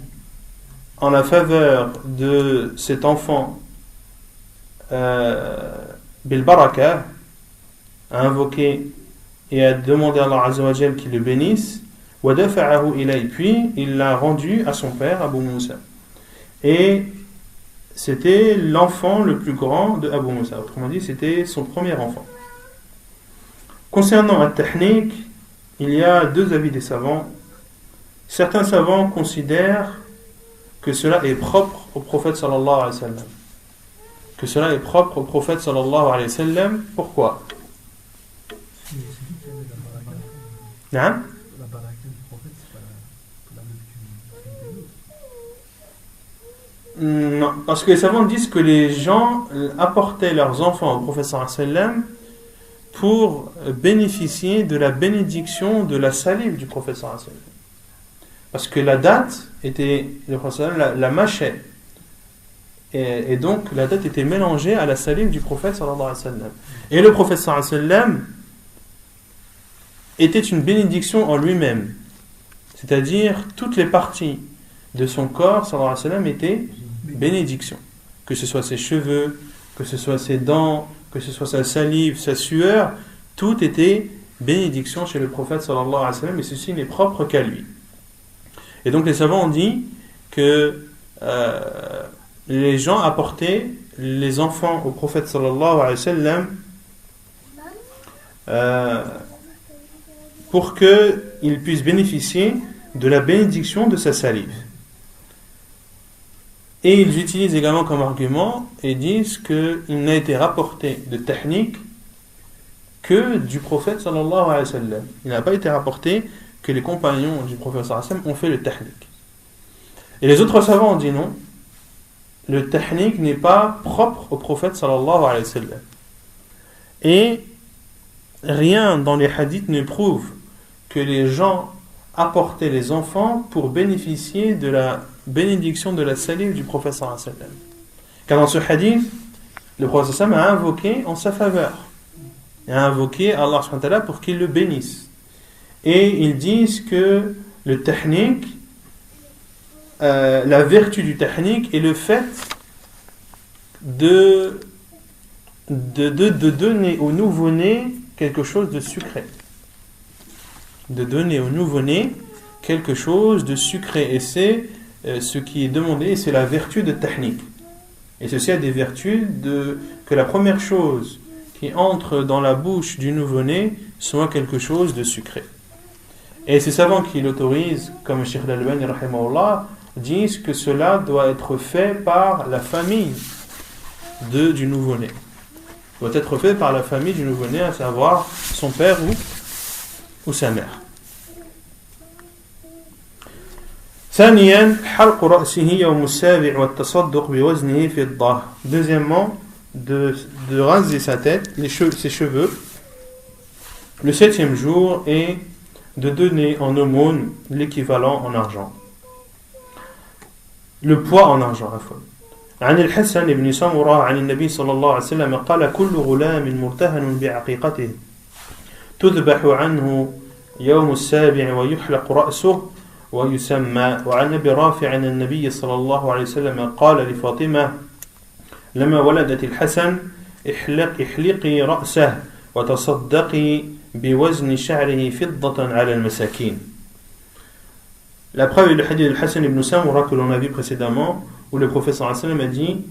en la faveur de cet enfant bil baraka, a invoqué et a demandé à Allah azza wa jal qu'il le bénisse, wa dafa'ahu ilay, puis il l'a rendu à son père Abu Musa. Et c'était l'enfant le plus grand de Abu Musa. Autrement dit, c'était son premier enfant. Concernant at-tahnik, il y a deux avis des savants. Certains savants considèrent que cela est propre au prophète sallallahu alayhi wa sallam. Que cela est propre au prophète sallallahu alayhi wa sallam. Pourquoi? C'est lui qui avait Hein? la baraka du prophète, c'est pas la même qu'une. Non, parce que les savants disent que les gens apportaient leurs enfants au prophète sallallahu alayhi wa sallam pour bénéficier de la bénédiction de la salive du prophète sallallahu alayhi wa sallam. Parce que la date était, le prophète sallallahu alayhi wa sallam la mâchait. Et donc la date était mélangée à la salive du prophète sallallahu alayhi wa sallam. Et le prophète sallallahu alayhi wa sallam était une bénédiction en lui-même. C'est-à-dire toutes les parties de son corps sallallahu alayhi wa sallam étaient bénédiction. Que ce soit ses cheveux, que ce soit ses dents, que ce soit sa salive, sa sueur, tout était bénédiction chez le prophète sallallahu alayhi wa sallam, et ceci n'est propre qu'à lui. Et donc les savants ont dit que les gens apportaient les enfants au prophète sallallahu alayhi wa sallam pour qu'ils puissent bénéficier de la bénédiction de sa salive. Et ils utilisent également comme argument et disent qu'il n'a été rapporté de tahnik que du prophète sallallahu alayhi wa sallam. Il n'a pas été rapporté que les compagnons du prophète sallallahu alayhi wa sallam ont fait le tahnik. Et les autres savants ont dit non, le tahnik n'est pas propre au prophète sallallahu alayhi wa sallam. Et rien dans les hadiths ne prouve que les gens apportaient les enfants pour bénéficier de la bénédiction de la salive du prophète sallallahu alayhi wa sallam. Car dans ce hadith, le prophète sallallahu alayhi wa sallam a invoqué en sa faveur. Il a invoqué Allah subhanahu wa ta'ala pour qu'il le bénisse. Et ils disent que le tahnik, la vertu du tahnik est le fait de donner au nouveau-né quelque chose de sucré. De donner au nouveau-né quelque chose de sucré. Et c'est ce qui est demandé, et c'est la vertu de tahnik. Et ceci a des vertus que la première chose qui entre dans la bouche du nouveau-né soit quelque chose de sucré. Et ces savants qui l'autorisent, comme Cheikh Al-Albani rahimahullah, disent que cela doit être fait par la famille du nouveau-né. Doit être fait par la famille du nouveau-né, à savoir son père ou sa mère. ثانيا حلق رأسه يوم السابع والتصدق بوزنه فضة. Deuxièmement, de raser sa tête, ses cheveux, Le 7e jour est de donner en aumône l'équivalent en argent. Le poids en argent, عفوا. عن الحسن بن سمرة عن النبي صلى الله عليه وسلم قال كل غلام مرتهن بعقيقته تذبح عنه يوم السابع ويحلق رأسه ويسمى. وعن أبي رافع عن النبي صلى الله عليه وسلم قال لفاطمة لما ولدت الحسن احلقي رأسه وتصدقي بوزن شعره فضة على المساكين. La preuve est le hadith de Hassan ibn Samura que l'on a vu précédemment, où le prophète sallallahu alayhi wa sallam a dit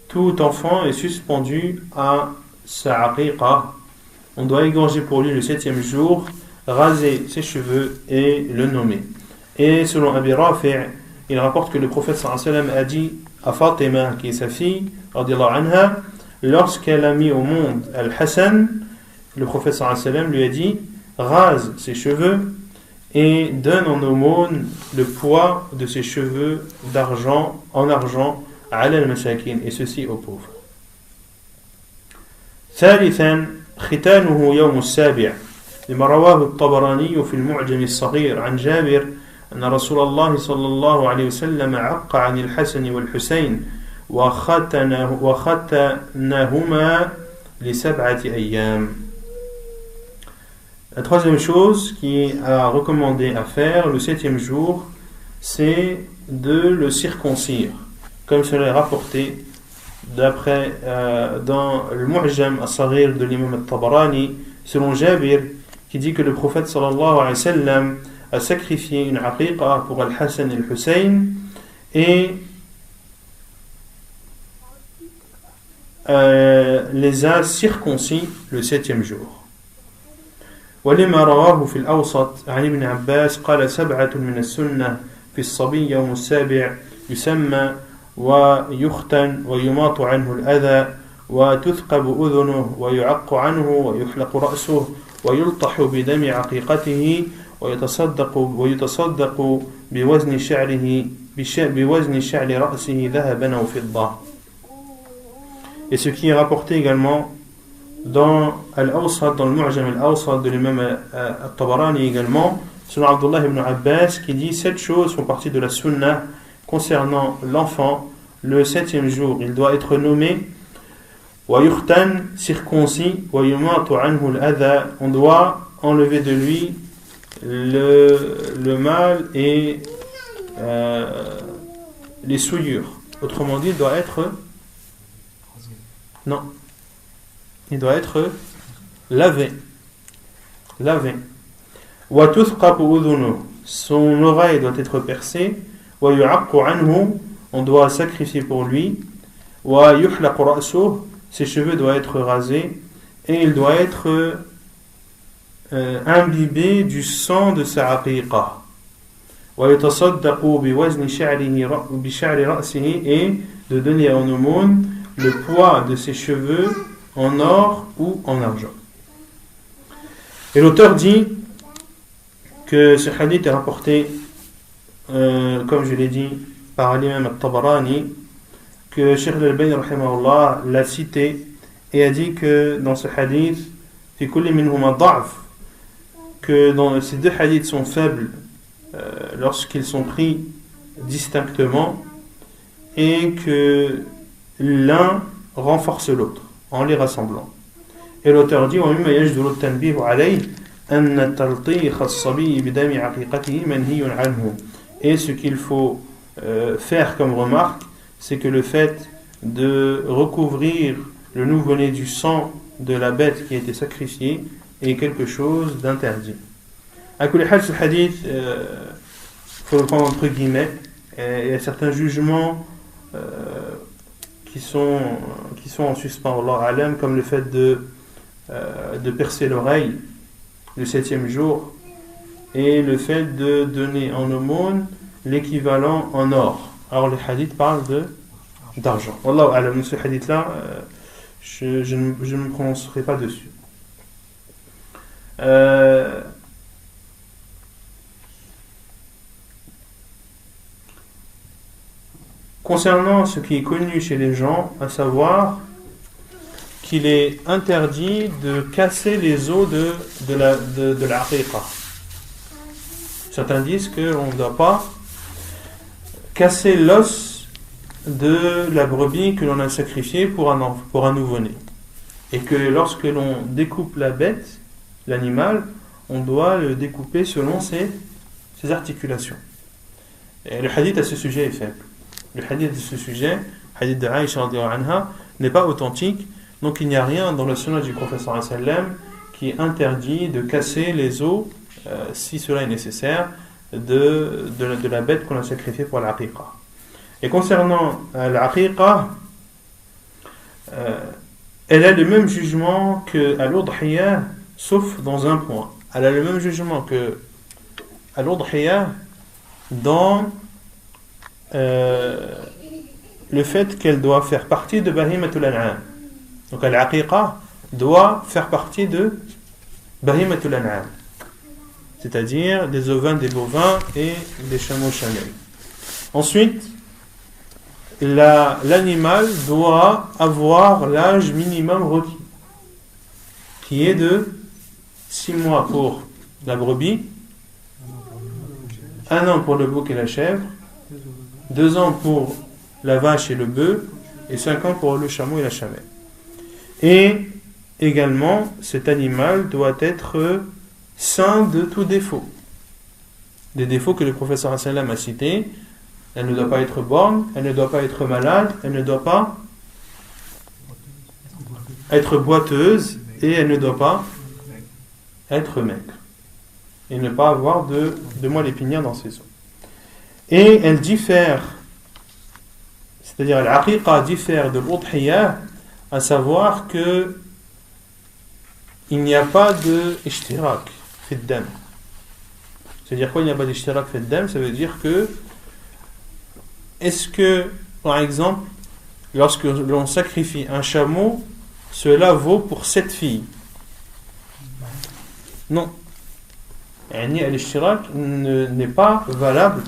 tout enfant est suspendu à sa aqiqa. On doit égorger pour lui le 7e jour, raser ses cheveux et le nommer. Et selon Abi Rafi', il rapporte que le prophète sallallahu alayhi wa sallam a dit à Fatima, qui est sa fille, radiyallahu anha, lorsqu'elle a mis au monde Al-Hassan, le prophète sallallahu alayhi wa sallam lui a dit rase ses cheveux et donne en aumône le poids de ses cheveux d'argent en argent ala al-masakin, et ceci aux pauvres. ثالثا ختانه يوم السابع لما رواه الطبراني في المعجم الصغير عن جابر أن رسول الله صلى الله عليه وسلم عق عن الحسن والحسين وختنهما لسبعة أيام. La troisième chose qui est à recommander à faire le 7e jour, c'est de le circoncire, comme cela est rapporté d'après dans le Mu'jam as-Saghir de l'imam al-Tabarani, selon Jabir, qui dit que le prophète sallallahu alayhi wa sallam a sacrifié une aqiqa pour Al-Hassan et Al-Hussein et les a circoncis le 7e jour. ولما رواه في الأوسط عن ابن عباس قال 7 من السنة في الصبي يوم السابع يسمى ويختن ويماط عنه الأذى وتثقب أذنه ويعق عنه ويحلق رأسه ويلطح بدم عقيقته ويتصدق بوزن شعر رأسه ذهبا أو فضة. Et ce qui est rapporté également dans Al-Awsat, dans le Mu'jam Al-Awsat de l'imam Al-Tabarani également, selon Abdullah ibn Abbas, qui dit 7 choses font partie de la sunnah concernant l'enfant. Le 7e jour, il doit être nommé wa yukhtan, circoncis, wa yumatu anhu al-adha, on doit enlever de lui le mal et les souillures. Autrement dit, il doit être non, il doit être lavé. Wa tuthqabu udhunu, son oreille doit être percée. Wa yu'aqqu anhu, on doit sacrifier pour lui. Wa yuhlaqu ra'suhu, ses cheveux doivent être rasés et il doit être imbibé du sang de sa aqiqa. Wa yatasaddaqu biwazni sha'ri ra'sihi, et de donner en aumône le poids de ses cheveux en or ou en argent. Et l'auteur dit que ce hadith est rapporté, comme je l'ai dit, par l'imam al-Tabarani, que Cheikh al-Albani rahimahullah l'a cité et a dit que dans ce hadith, fi kulli minhuma da'f, que dans ces deux hadiths sont faibles lorsqu'ils sont pris distinctement, et que l'un renforce l'autre en les rassemblant. Et l'auteur dit وَمِمَّا يَجْدُرُ التَّنْبِيهُ عَلَيْهِ أَنَّ تَلْطِيخَ الصَّبِيِّ بِدَمِ عَقِيقَتِهِ مَنْهِيٌّ عَنْهُ. Et ce qu'il faut faire comme remarque, c'est que le fait de recouvrir le nouveau-né du sang de la bête qui a été sacrifiée est quelque chose d'interdit. À tous les cas, ce hadith, faut le prendre entre guillemets. Il y a certains jugements qui sont en suspens, Allah alam, comme le fait de percer l'oreille le 7e jour et le fait de donner en aumône l'équivalent en or. Alors les hadiths parlent d'argent. Wallahu alam, ce hadith là je ne me prononcerai pas dessus. Concernant ce qui est connu chez les gens, à savoir qu'il est interdit de casser les os de l'aqiqa. Certains disent qu'on ne doit pas casser l'os de la brebis que l'on a sacrifiée pour un nouveau-né. Et que lorsque l'on découpe la bête, l'animal, on doit le découper selon ses articulations. Et le hadith à ce sujet est faible. Le hadith de ce sujet, hadith de Aïcha radhiyallahu anha, n'est pas authentique. Donc il n'y a rien dans le sunnah du prophète sallallahu alayhi wa sallam qui interdit de casser les os, si cela est nécessaire, de la bête qu'on a sacrifiée pour l'aqiqa. Et concernant l'aqiqa, elle a le même jugement que l'udhiyah, sauf dans un point. Elle a le même jugement que l'udhiyah dans le fait qu'elle doit faire partie de bahimatul an'am. Donc l'aqiqa doit faire partie de bahimatul an'am, c'est-à-dire des ovins, des bovins et des chameaux chamelles. Ensuite, l'animal doit avoir l'âge minimum requis, qui est de 6 mois pour la brebis, 1 an pour le bouc et la chèvre, 2 ans pour la vache et le bœuf, et 5 ans pour le chameau et la chamelle. Et également, cet animal doit être sain de tout défaut. Des défauts que le professeur sallam a cités. Elle ne doit pas être borgne, elle ne doit pas être malade, elle ne doit pas être boiteuse et elle ne doit pas être maigre. Et ne pas avoir de moelle épinière dans ses os. Et elle diffère, c'est-à-dire l'aqiqa diffère de l'udhiyah, à savoir que il n'y a pas de ishtirak fi dam. C'est-à-dire quoi, il n'y a pas d'ishtirak fi dam? Ça veut dire que est-ce que, par exemple, lorsque l'on sacrifie un chameau, cela vaut pour 7 filles? Non. L'ishtirak n'est pas valable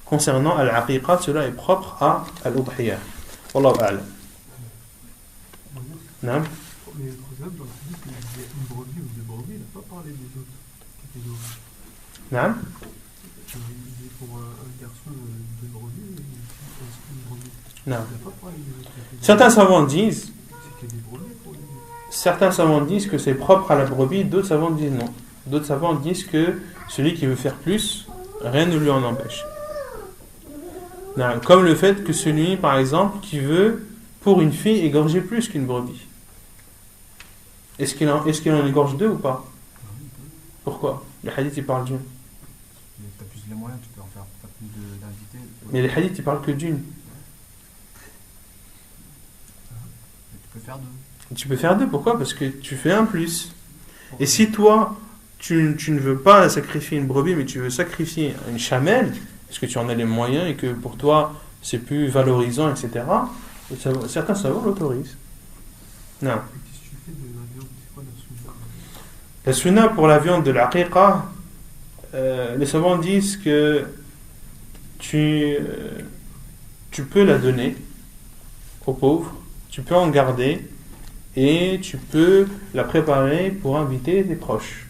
concernant l'aqiqa, cela est propre à l'udhiyah. Wallahu a'lam. Non. Mais le problème, dans le hadith, il y a une brebis ou 2 brebis, il n'a pas parlé des autres catégories. Non. Il dit pour un garçon 2 brebis et une brebis. Non. Il n'a pas parlé des autres catégories. Certains savants disent, C'est qu'il y a des brebis pour les... certains savants disent que c'est propre à la brebis, d'autres savants disent non. D'autres savants disent que celui qui veut faire plus, rien ne lui en empêche. Non. Comme le fait que celui, par exemple, qui veut, pour une fille, égorger plus qu'une brebis. Est-ce qu'il en égorge 2 ou pas? Pourquoi? Le hadith il parle d'une. Tu as plus les moyens, tu peux en faire pas plus d'invités. Mais le hadith il parle que d'une. Tu peux faire 2. Tu peux faire 2, pourquoi? Parce que tu fais un plus. Et si toi, tu ne veux pas sacrifier une brebis, mais tu veux sacrifier une chamelle, parce que tu en as les moyens et que pour toi c'est plus valorisant, etc., certains savants l'autorisent. Non. Et qu'est-ce que tu fais de la viande? C'est quoi la sunna? La sunna pour la viande de l'aqiqa, les savants disent que tu peux la donner aux pauvres, tu peux en garder et tu peux la préparer pour inviter des proches.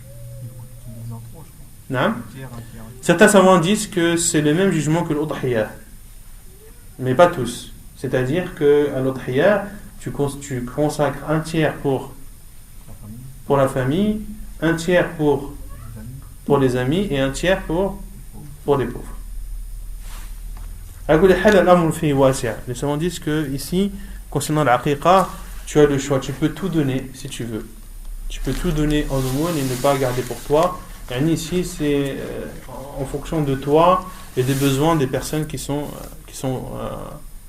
Non? Certains savants disent que c'est le même jugement que l'udhiyah, mais pas tous. C'est-à-dire que à l'udhiyah, tu consacres un tiers pour la famille, un tiers pour les amis et un tiers pour les pauvres. Les savants disent que ici, concernant l'aqiqa, tu as le choix, tu peux tout donner si tu veux. Tu peux tout donner en aumône et ne pas garder pour toi. Et ici, c'est en fonction de toi et des besoins des personnes qui sont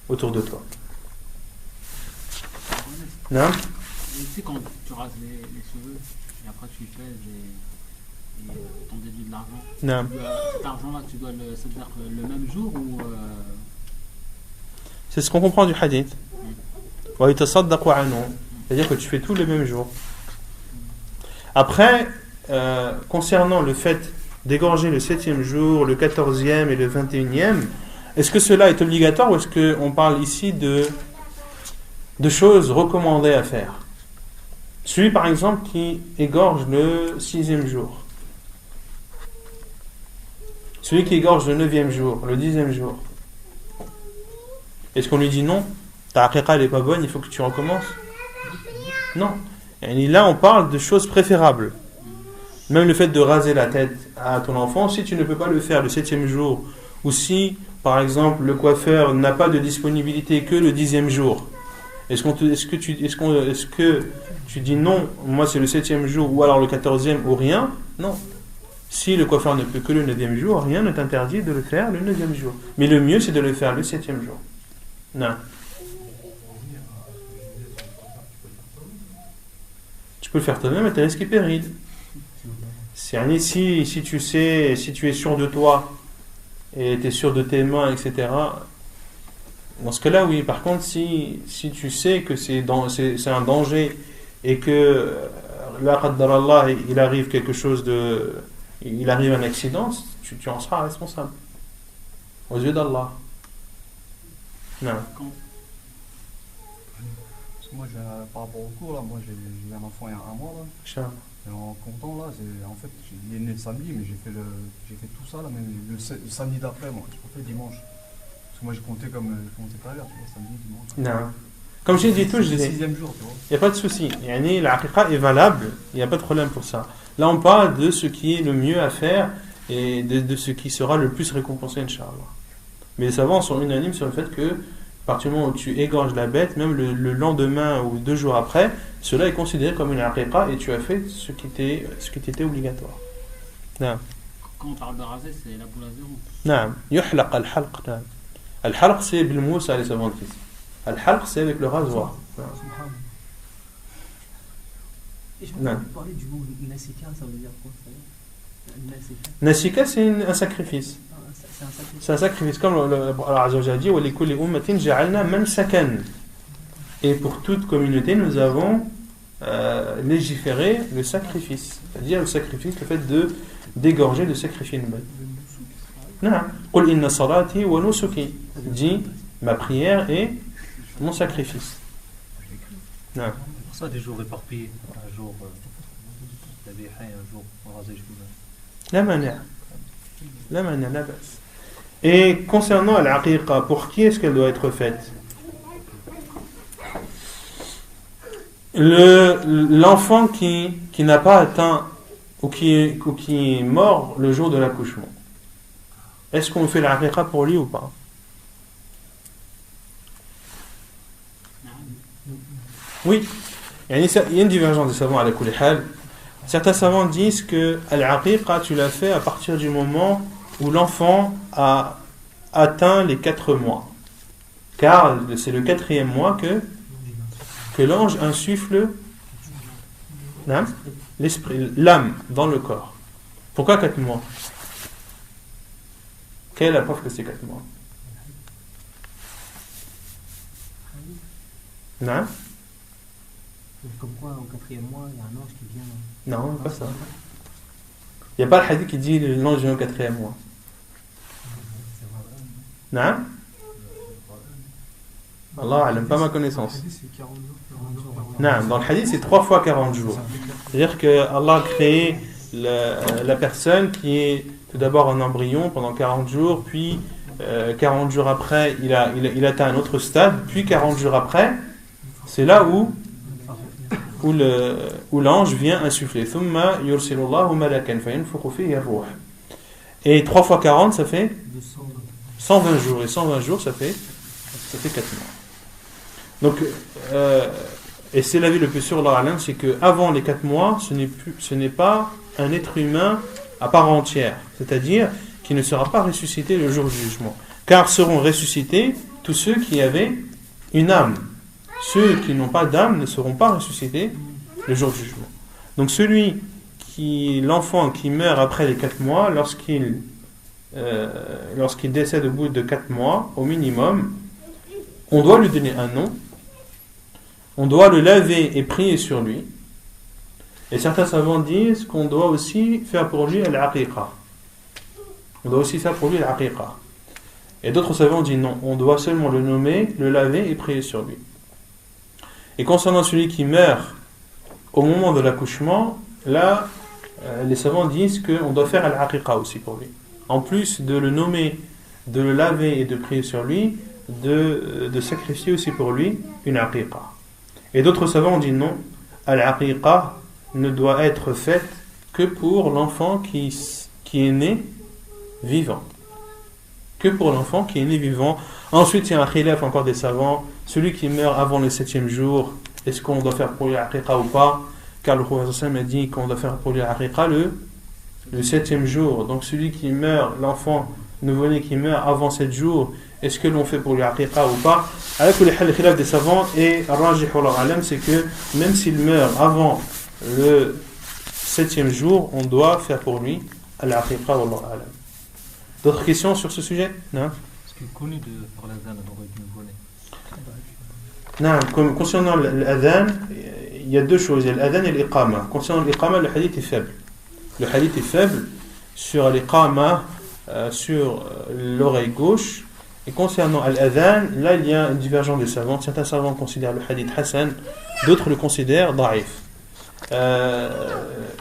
autour de toi. Non? Tu sais, quand tu rases les cheveux et après tu pèses et t'en déduis de l'argent, Non. cet argent-là, tu dois le même jour ou C'est ce qu'on comprend du hadith. C'est-à-dire que tu fais tout le même jour. Après, concernant le fait d'égorger le 7e jour, le 14e et le 21e, est-ce que cela est obligatoire ou est-ce qu'on parle ici de choses recommandées à faire? Celui par exemple qui égorge le 6e jour. Celui qui égorge le 9e jour, le 10e jour. Est-ce qu'on lui dit non, ta aqiqa elle n'est pas bonne, il faut que tu recommences? Non. Et là on parle de choses préférables. Même le fait de raser la tête à ton enfant, si tu ne peux pas le faire le 7e jour, ou si par exemple le coiffeur n'a pas de disponibilité que le 10e jour, est-ce que tu dis non, moi c'est le 7e jour, ou alors le 14e, ou rien? Non. Si le coiffeur ne peut que le 9e jour, rien ne t'interdit de le faire le 9e jour. Mais le mieux c'est de le faire le 7e jour. Non. Tu peux le faire toi-même, mais tu risques péril. Si tu sais, si tu es sûr de toi et tu es sûr de tes mains, etc., dans ce cas-là, oui. Par contre, si tu sais que c'est un danger et que là, qaddarallah, il arrive quelque chose il arrive un accident, tu en seras responsable aux yeux d'Allah. Non. Parce que moi, par rapport au cours, là, moi j'ai eu un enfant il y a un mois. Là. Inch'Allah. Et en comptant, là, en fait, il est né le samedi, mais j'ai fait tout ça, là, même le samedi d'après, moi, j'ai pas fait le dimanche. Parce que moi, j'ai compté comme tout à l'heure, tu vois, samedi, dimanche. Non. Comme j'ai dit tout, je dis. C'est le 6e jour, tu vois. Il n'y a pas de souci. L'aqiqa est valable, il n'y a pas de problème pour ça. Là, on parle de ce qui est le mieux à faire et de ce qui sera le plus récompensé, Inch'Allah. Mais les savants sont unanimes sur le fait que, à partir du moment où tu égorges la bête, même le lendemain ou 2 jours après, cela est considéré comme une aqiqa et tu as fait ce qui était obligatoire. Non. Quand on parle de raser, c'est la boule à zéro. Non. Yuhlaq al-halq. Non. Al-halq, c'est bil moussa, les savants disent. Al-halq, c'est avec le rasoir. Et je peux parler du mot nasika, ça veut dire quoi? Nasika, c'est un sacrifice. C'est un sacrifice. Comme Allah Azza wa Jalla dit, وَلِكُلِّ أُمَّةٍ جَعَلْنَا مَنْسَكًا. Et pour toute communauté, nous avons légiféré le sacrifice. C'est-à-dire le sacrifice, le fait d'égorger, de sacrifier une bête. Non. قُلْ إِنَّ صَلَاتِي وَنُسُكِي. Dit, ma prière et mon sacrifice. Non. Pour ça, des jours éparpillés. Un jour ذبيحة, un jour rasé. La manière. La manière, la base. Et concernant l'aqiqa, pour qui est-ce qu'elle doit être faite? L'enfant qui n'a pas atteint ou qui est mort le jour de l'accouchement, est-ce qu'on fait l'aqiqa pour lui ou pas? Oui. Il y a une divergence des savants à la kulli hal. Certains savants disent que l'aqiqa, tu l'as fait à partir du moment où l'enfant a atteint les 4 mois. Car c'est le 4e mois que l'ange insuffle l'esprit, l'âme dans le corps. Pourquoi 4 mois? Quelle est la preuve que c'est 4 mois? Non? Comme quoi, au 4e mois, il y a un ange qui vient. Non, pas ça. Il n'y a pas le hadith qui dit l'ange vient au 4e mois. Non? Allah n'aime pas ma connaissance. Non, dans le hadith, c'est 3 fois 40 jours. C'est-à-dire que Allah a créé la personne qui est tout d'abord un embryon pendant 40 jours, puis 40 jours après, il atteint un autre stade, puis 40 jours après, c'est là où l'ange vient insuffler. ثُمَّ يُرْسِلُ اللَّهُ مَلَكًا فَيَنْفُخُ فِيهِ الرُّوحَ. Et 3 fois 40, ça fait 120 jours. Et 120 jours, ça fait 4 mois. Donc, et c'est l'avis le plus sûr, c'est qu'avant les 4 mois, ce n'est pas un être humain à part entière. C'est-à-dire qu'il ne sera pas ressuscité le jour du jugement. Car seront ressuscités tous ceux qui avaient une âme. Ceux qui n'ont pas d'âme ne seront pas ressuscités le jour du jugement. Donc l'enfant qui meurt après les 4 mois, lorsqu'il décède au bout de 4 mois, au minimum, on doit lui donner un nom, on doit le laver et prier sur lui. Et certains savants disent qu'on doit aussi faire pour lui l'aqiqa. On doit aussi faire pour lui l'aqiqa. Et d'autres savants disent non, on doit seulement le nommer, le laver et prier sur lui. Et concernant celui qui meurt au moment de l'accouchement, là, les savants disent qu'on doit faire al-aqiqa aussi pour lui. En plus de le nommer, de le laver et de prier sur lui, de sacrifier aussi pour lui une aqiqa. Et d'autres savants ont dit non, al-aqiqa ne doit être faite que pour l'enfant qui est né vivant. Que pour l'enfant qui est né vivant. Ensuite, il y a un khilaf encore des savants. Celui qui meurt avant le 7e jour, est-ce qu'on doit faire pour lui l'aqiqa ou pas? Car le prophète a dit qu'on doit faire pour lui l'aqiqa le 7e jour. Donc celui qui meurt, l'enfant nouveau-né qui meurt avant 7 jours, est-ce que l'on fait pour lui l'aqiqa ou pas? Avec le khilaf des savants, et rajih wallahu alam, c'est que même s'il meurt avant le 7e jour, on doit faire pour lui l'aqiqa wallahu alam. D'autres questions sur ce sujet? Non? Est-ce qu'il est connu de faire l'adhan à l'oreille du nouveau-né? Non, concernant l'adhan, il y a deux choses, il y a l'adhan et l'iqama. Concernant l'iqama, le hadith est faible. Le hadith est faible sur l'iqama, sur l'oreille gauche. Et concernant l'adhan, là il y a une divergence des savants. Certains savants considèrent le hadith hassan, d'autres le considèrent da'if.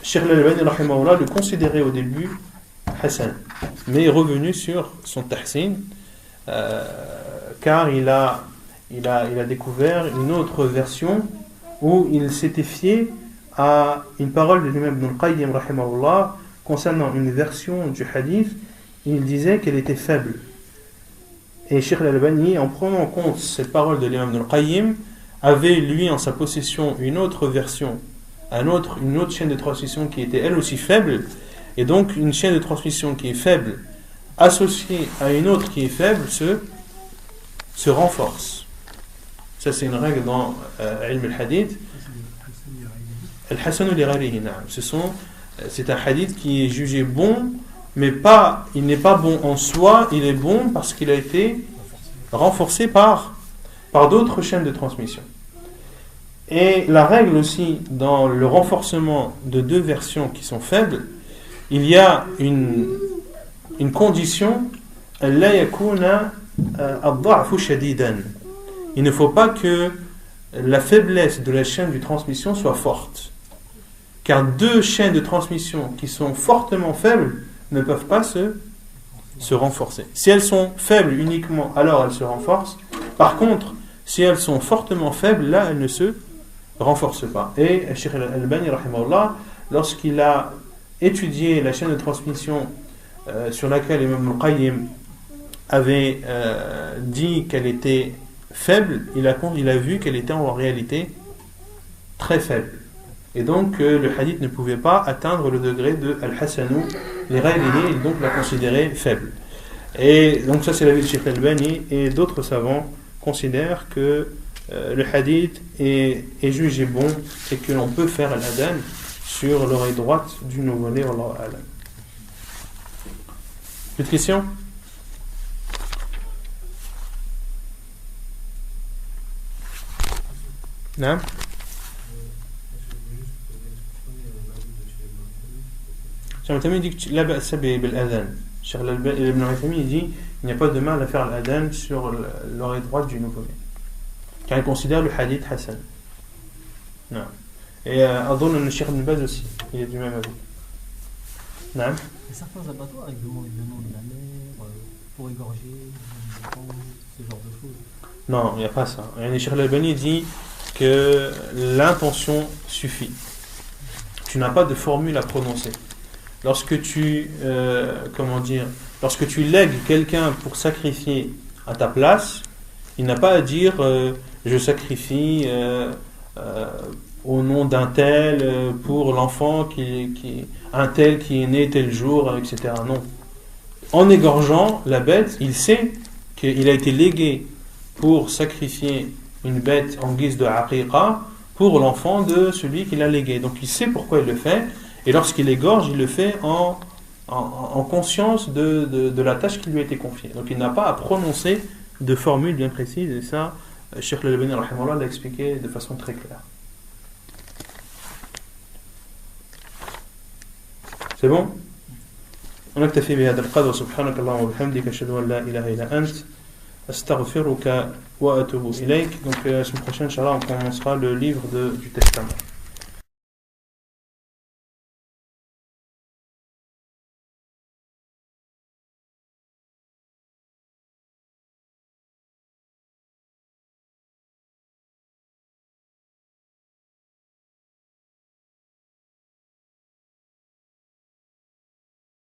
Cheikh al-Albani rahimahullah le considérait au début hassan, mais est revenu sur son tahsin, car il a découvert une autre version où il s'était fié à une parole de l'imam Ibn al-Qayyim rahimahullah concernant une version du hadith. Il disait qu'elle était faible, et Cheikh al-Albani, en prenant en compte cette parole de l'imam Ibn al-Qayyim, avait lui en sa possession une autre version, une autre chaîne de transmission qui était elle aussi faible. Et donc une chaîne de transmission qui est faible associée à une autre qui est faible se renforce. Ça c'est une règle dans Ilm al-Hadith. Al-Hasan li-ghayrihi, c'est un hadith qui est jugé bon, mais il n'est pas bon en soi, il est bon parce qu'il a été renforcé par d'autres chaînes de transmission. Et la règle aussi dans le renforcement de deux versions qui sont faibles, il y a une condition, il ne faut pas que la faiblesse de la chaîne de transmission soit forte, car deux chaînes de transmission qui sont fortement faibles ne peuvent pas se renforcer. Si elles sont faibles uniquement, alors elles se renforcent. Par contre, si elles sont fortement faibles, là elles ne se renforcent pas. Et Cheikh al-Albani rahimahullah, lorsqu'il a étudié la chaîne de transmission sur laquelle Imam al-Qayyim avait dit qu'elle était faible, il a vu qu'elle était en réalité très faible. Et donc le hadith ne pouvait pas atteindre le degré de al-Hasanu li ghayrihi, et donc l'a considéré faible. Et donc ça c'est l'avis de Cheikh al-Albani, et d'autres savants considèrent que le hadith est jugé bon et que l'on peut faire l'adhan sur l'oreille droite du nouveau-né. Wallahu a'lam. D'autres questions? Non? Cheikh al-Uthaymin dit que la ba'sa bil-adhan. Cheikh Ibn al-Uthaymin dit il n'y a pas de mal à faire l'adhan sur l'oreille droite du nouveau-né, car il considère le hadith hassan. Non. Et adonne le Cheikh Ibn Baz aussi, il est du même avis. Non. Certains abattoirs ils demandent le nom de la mère pour égorger, ce genre de choses. Non, il n'y a pas ça. Et Cheikh al-Albani dit que l'intention suffit. Tu n'as pas de formule à prononcer. Lorsque tu lègues quelqu'un pour sacrifier à ta place, il n'a pas à dire je sacrifie au nom d'un tel pour l'enfant un tel qui est né tel jour, etc. Non. En égorgeant la bête, il sait qu'il a été légué pour sacrifier une bête en guise de aqiqa pour l'enfant de celui qui l'a légué. Donc il sait pourquoi il le fait, et lorsqu'il égorge, il le fait en conscience de la tâche qui lui a été confiée. Donc il n'a pas à prononcer de formule bien précise, et ça, Cheikh al-Albani rahimahullah l'a expliqué de façon très claire. C'est bon? On a fait بهذا القدر سبحانك اللهم وبحمدك أشهد أن لا إله إلا أنت أستغفرك وأتوب إليك. Donc la semaine prochaine, Inch'Allah, on commencera le livre du Testament.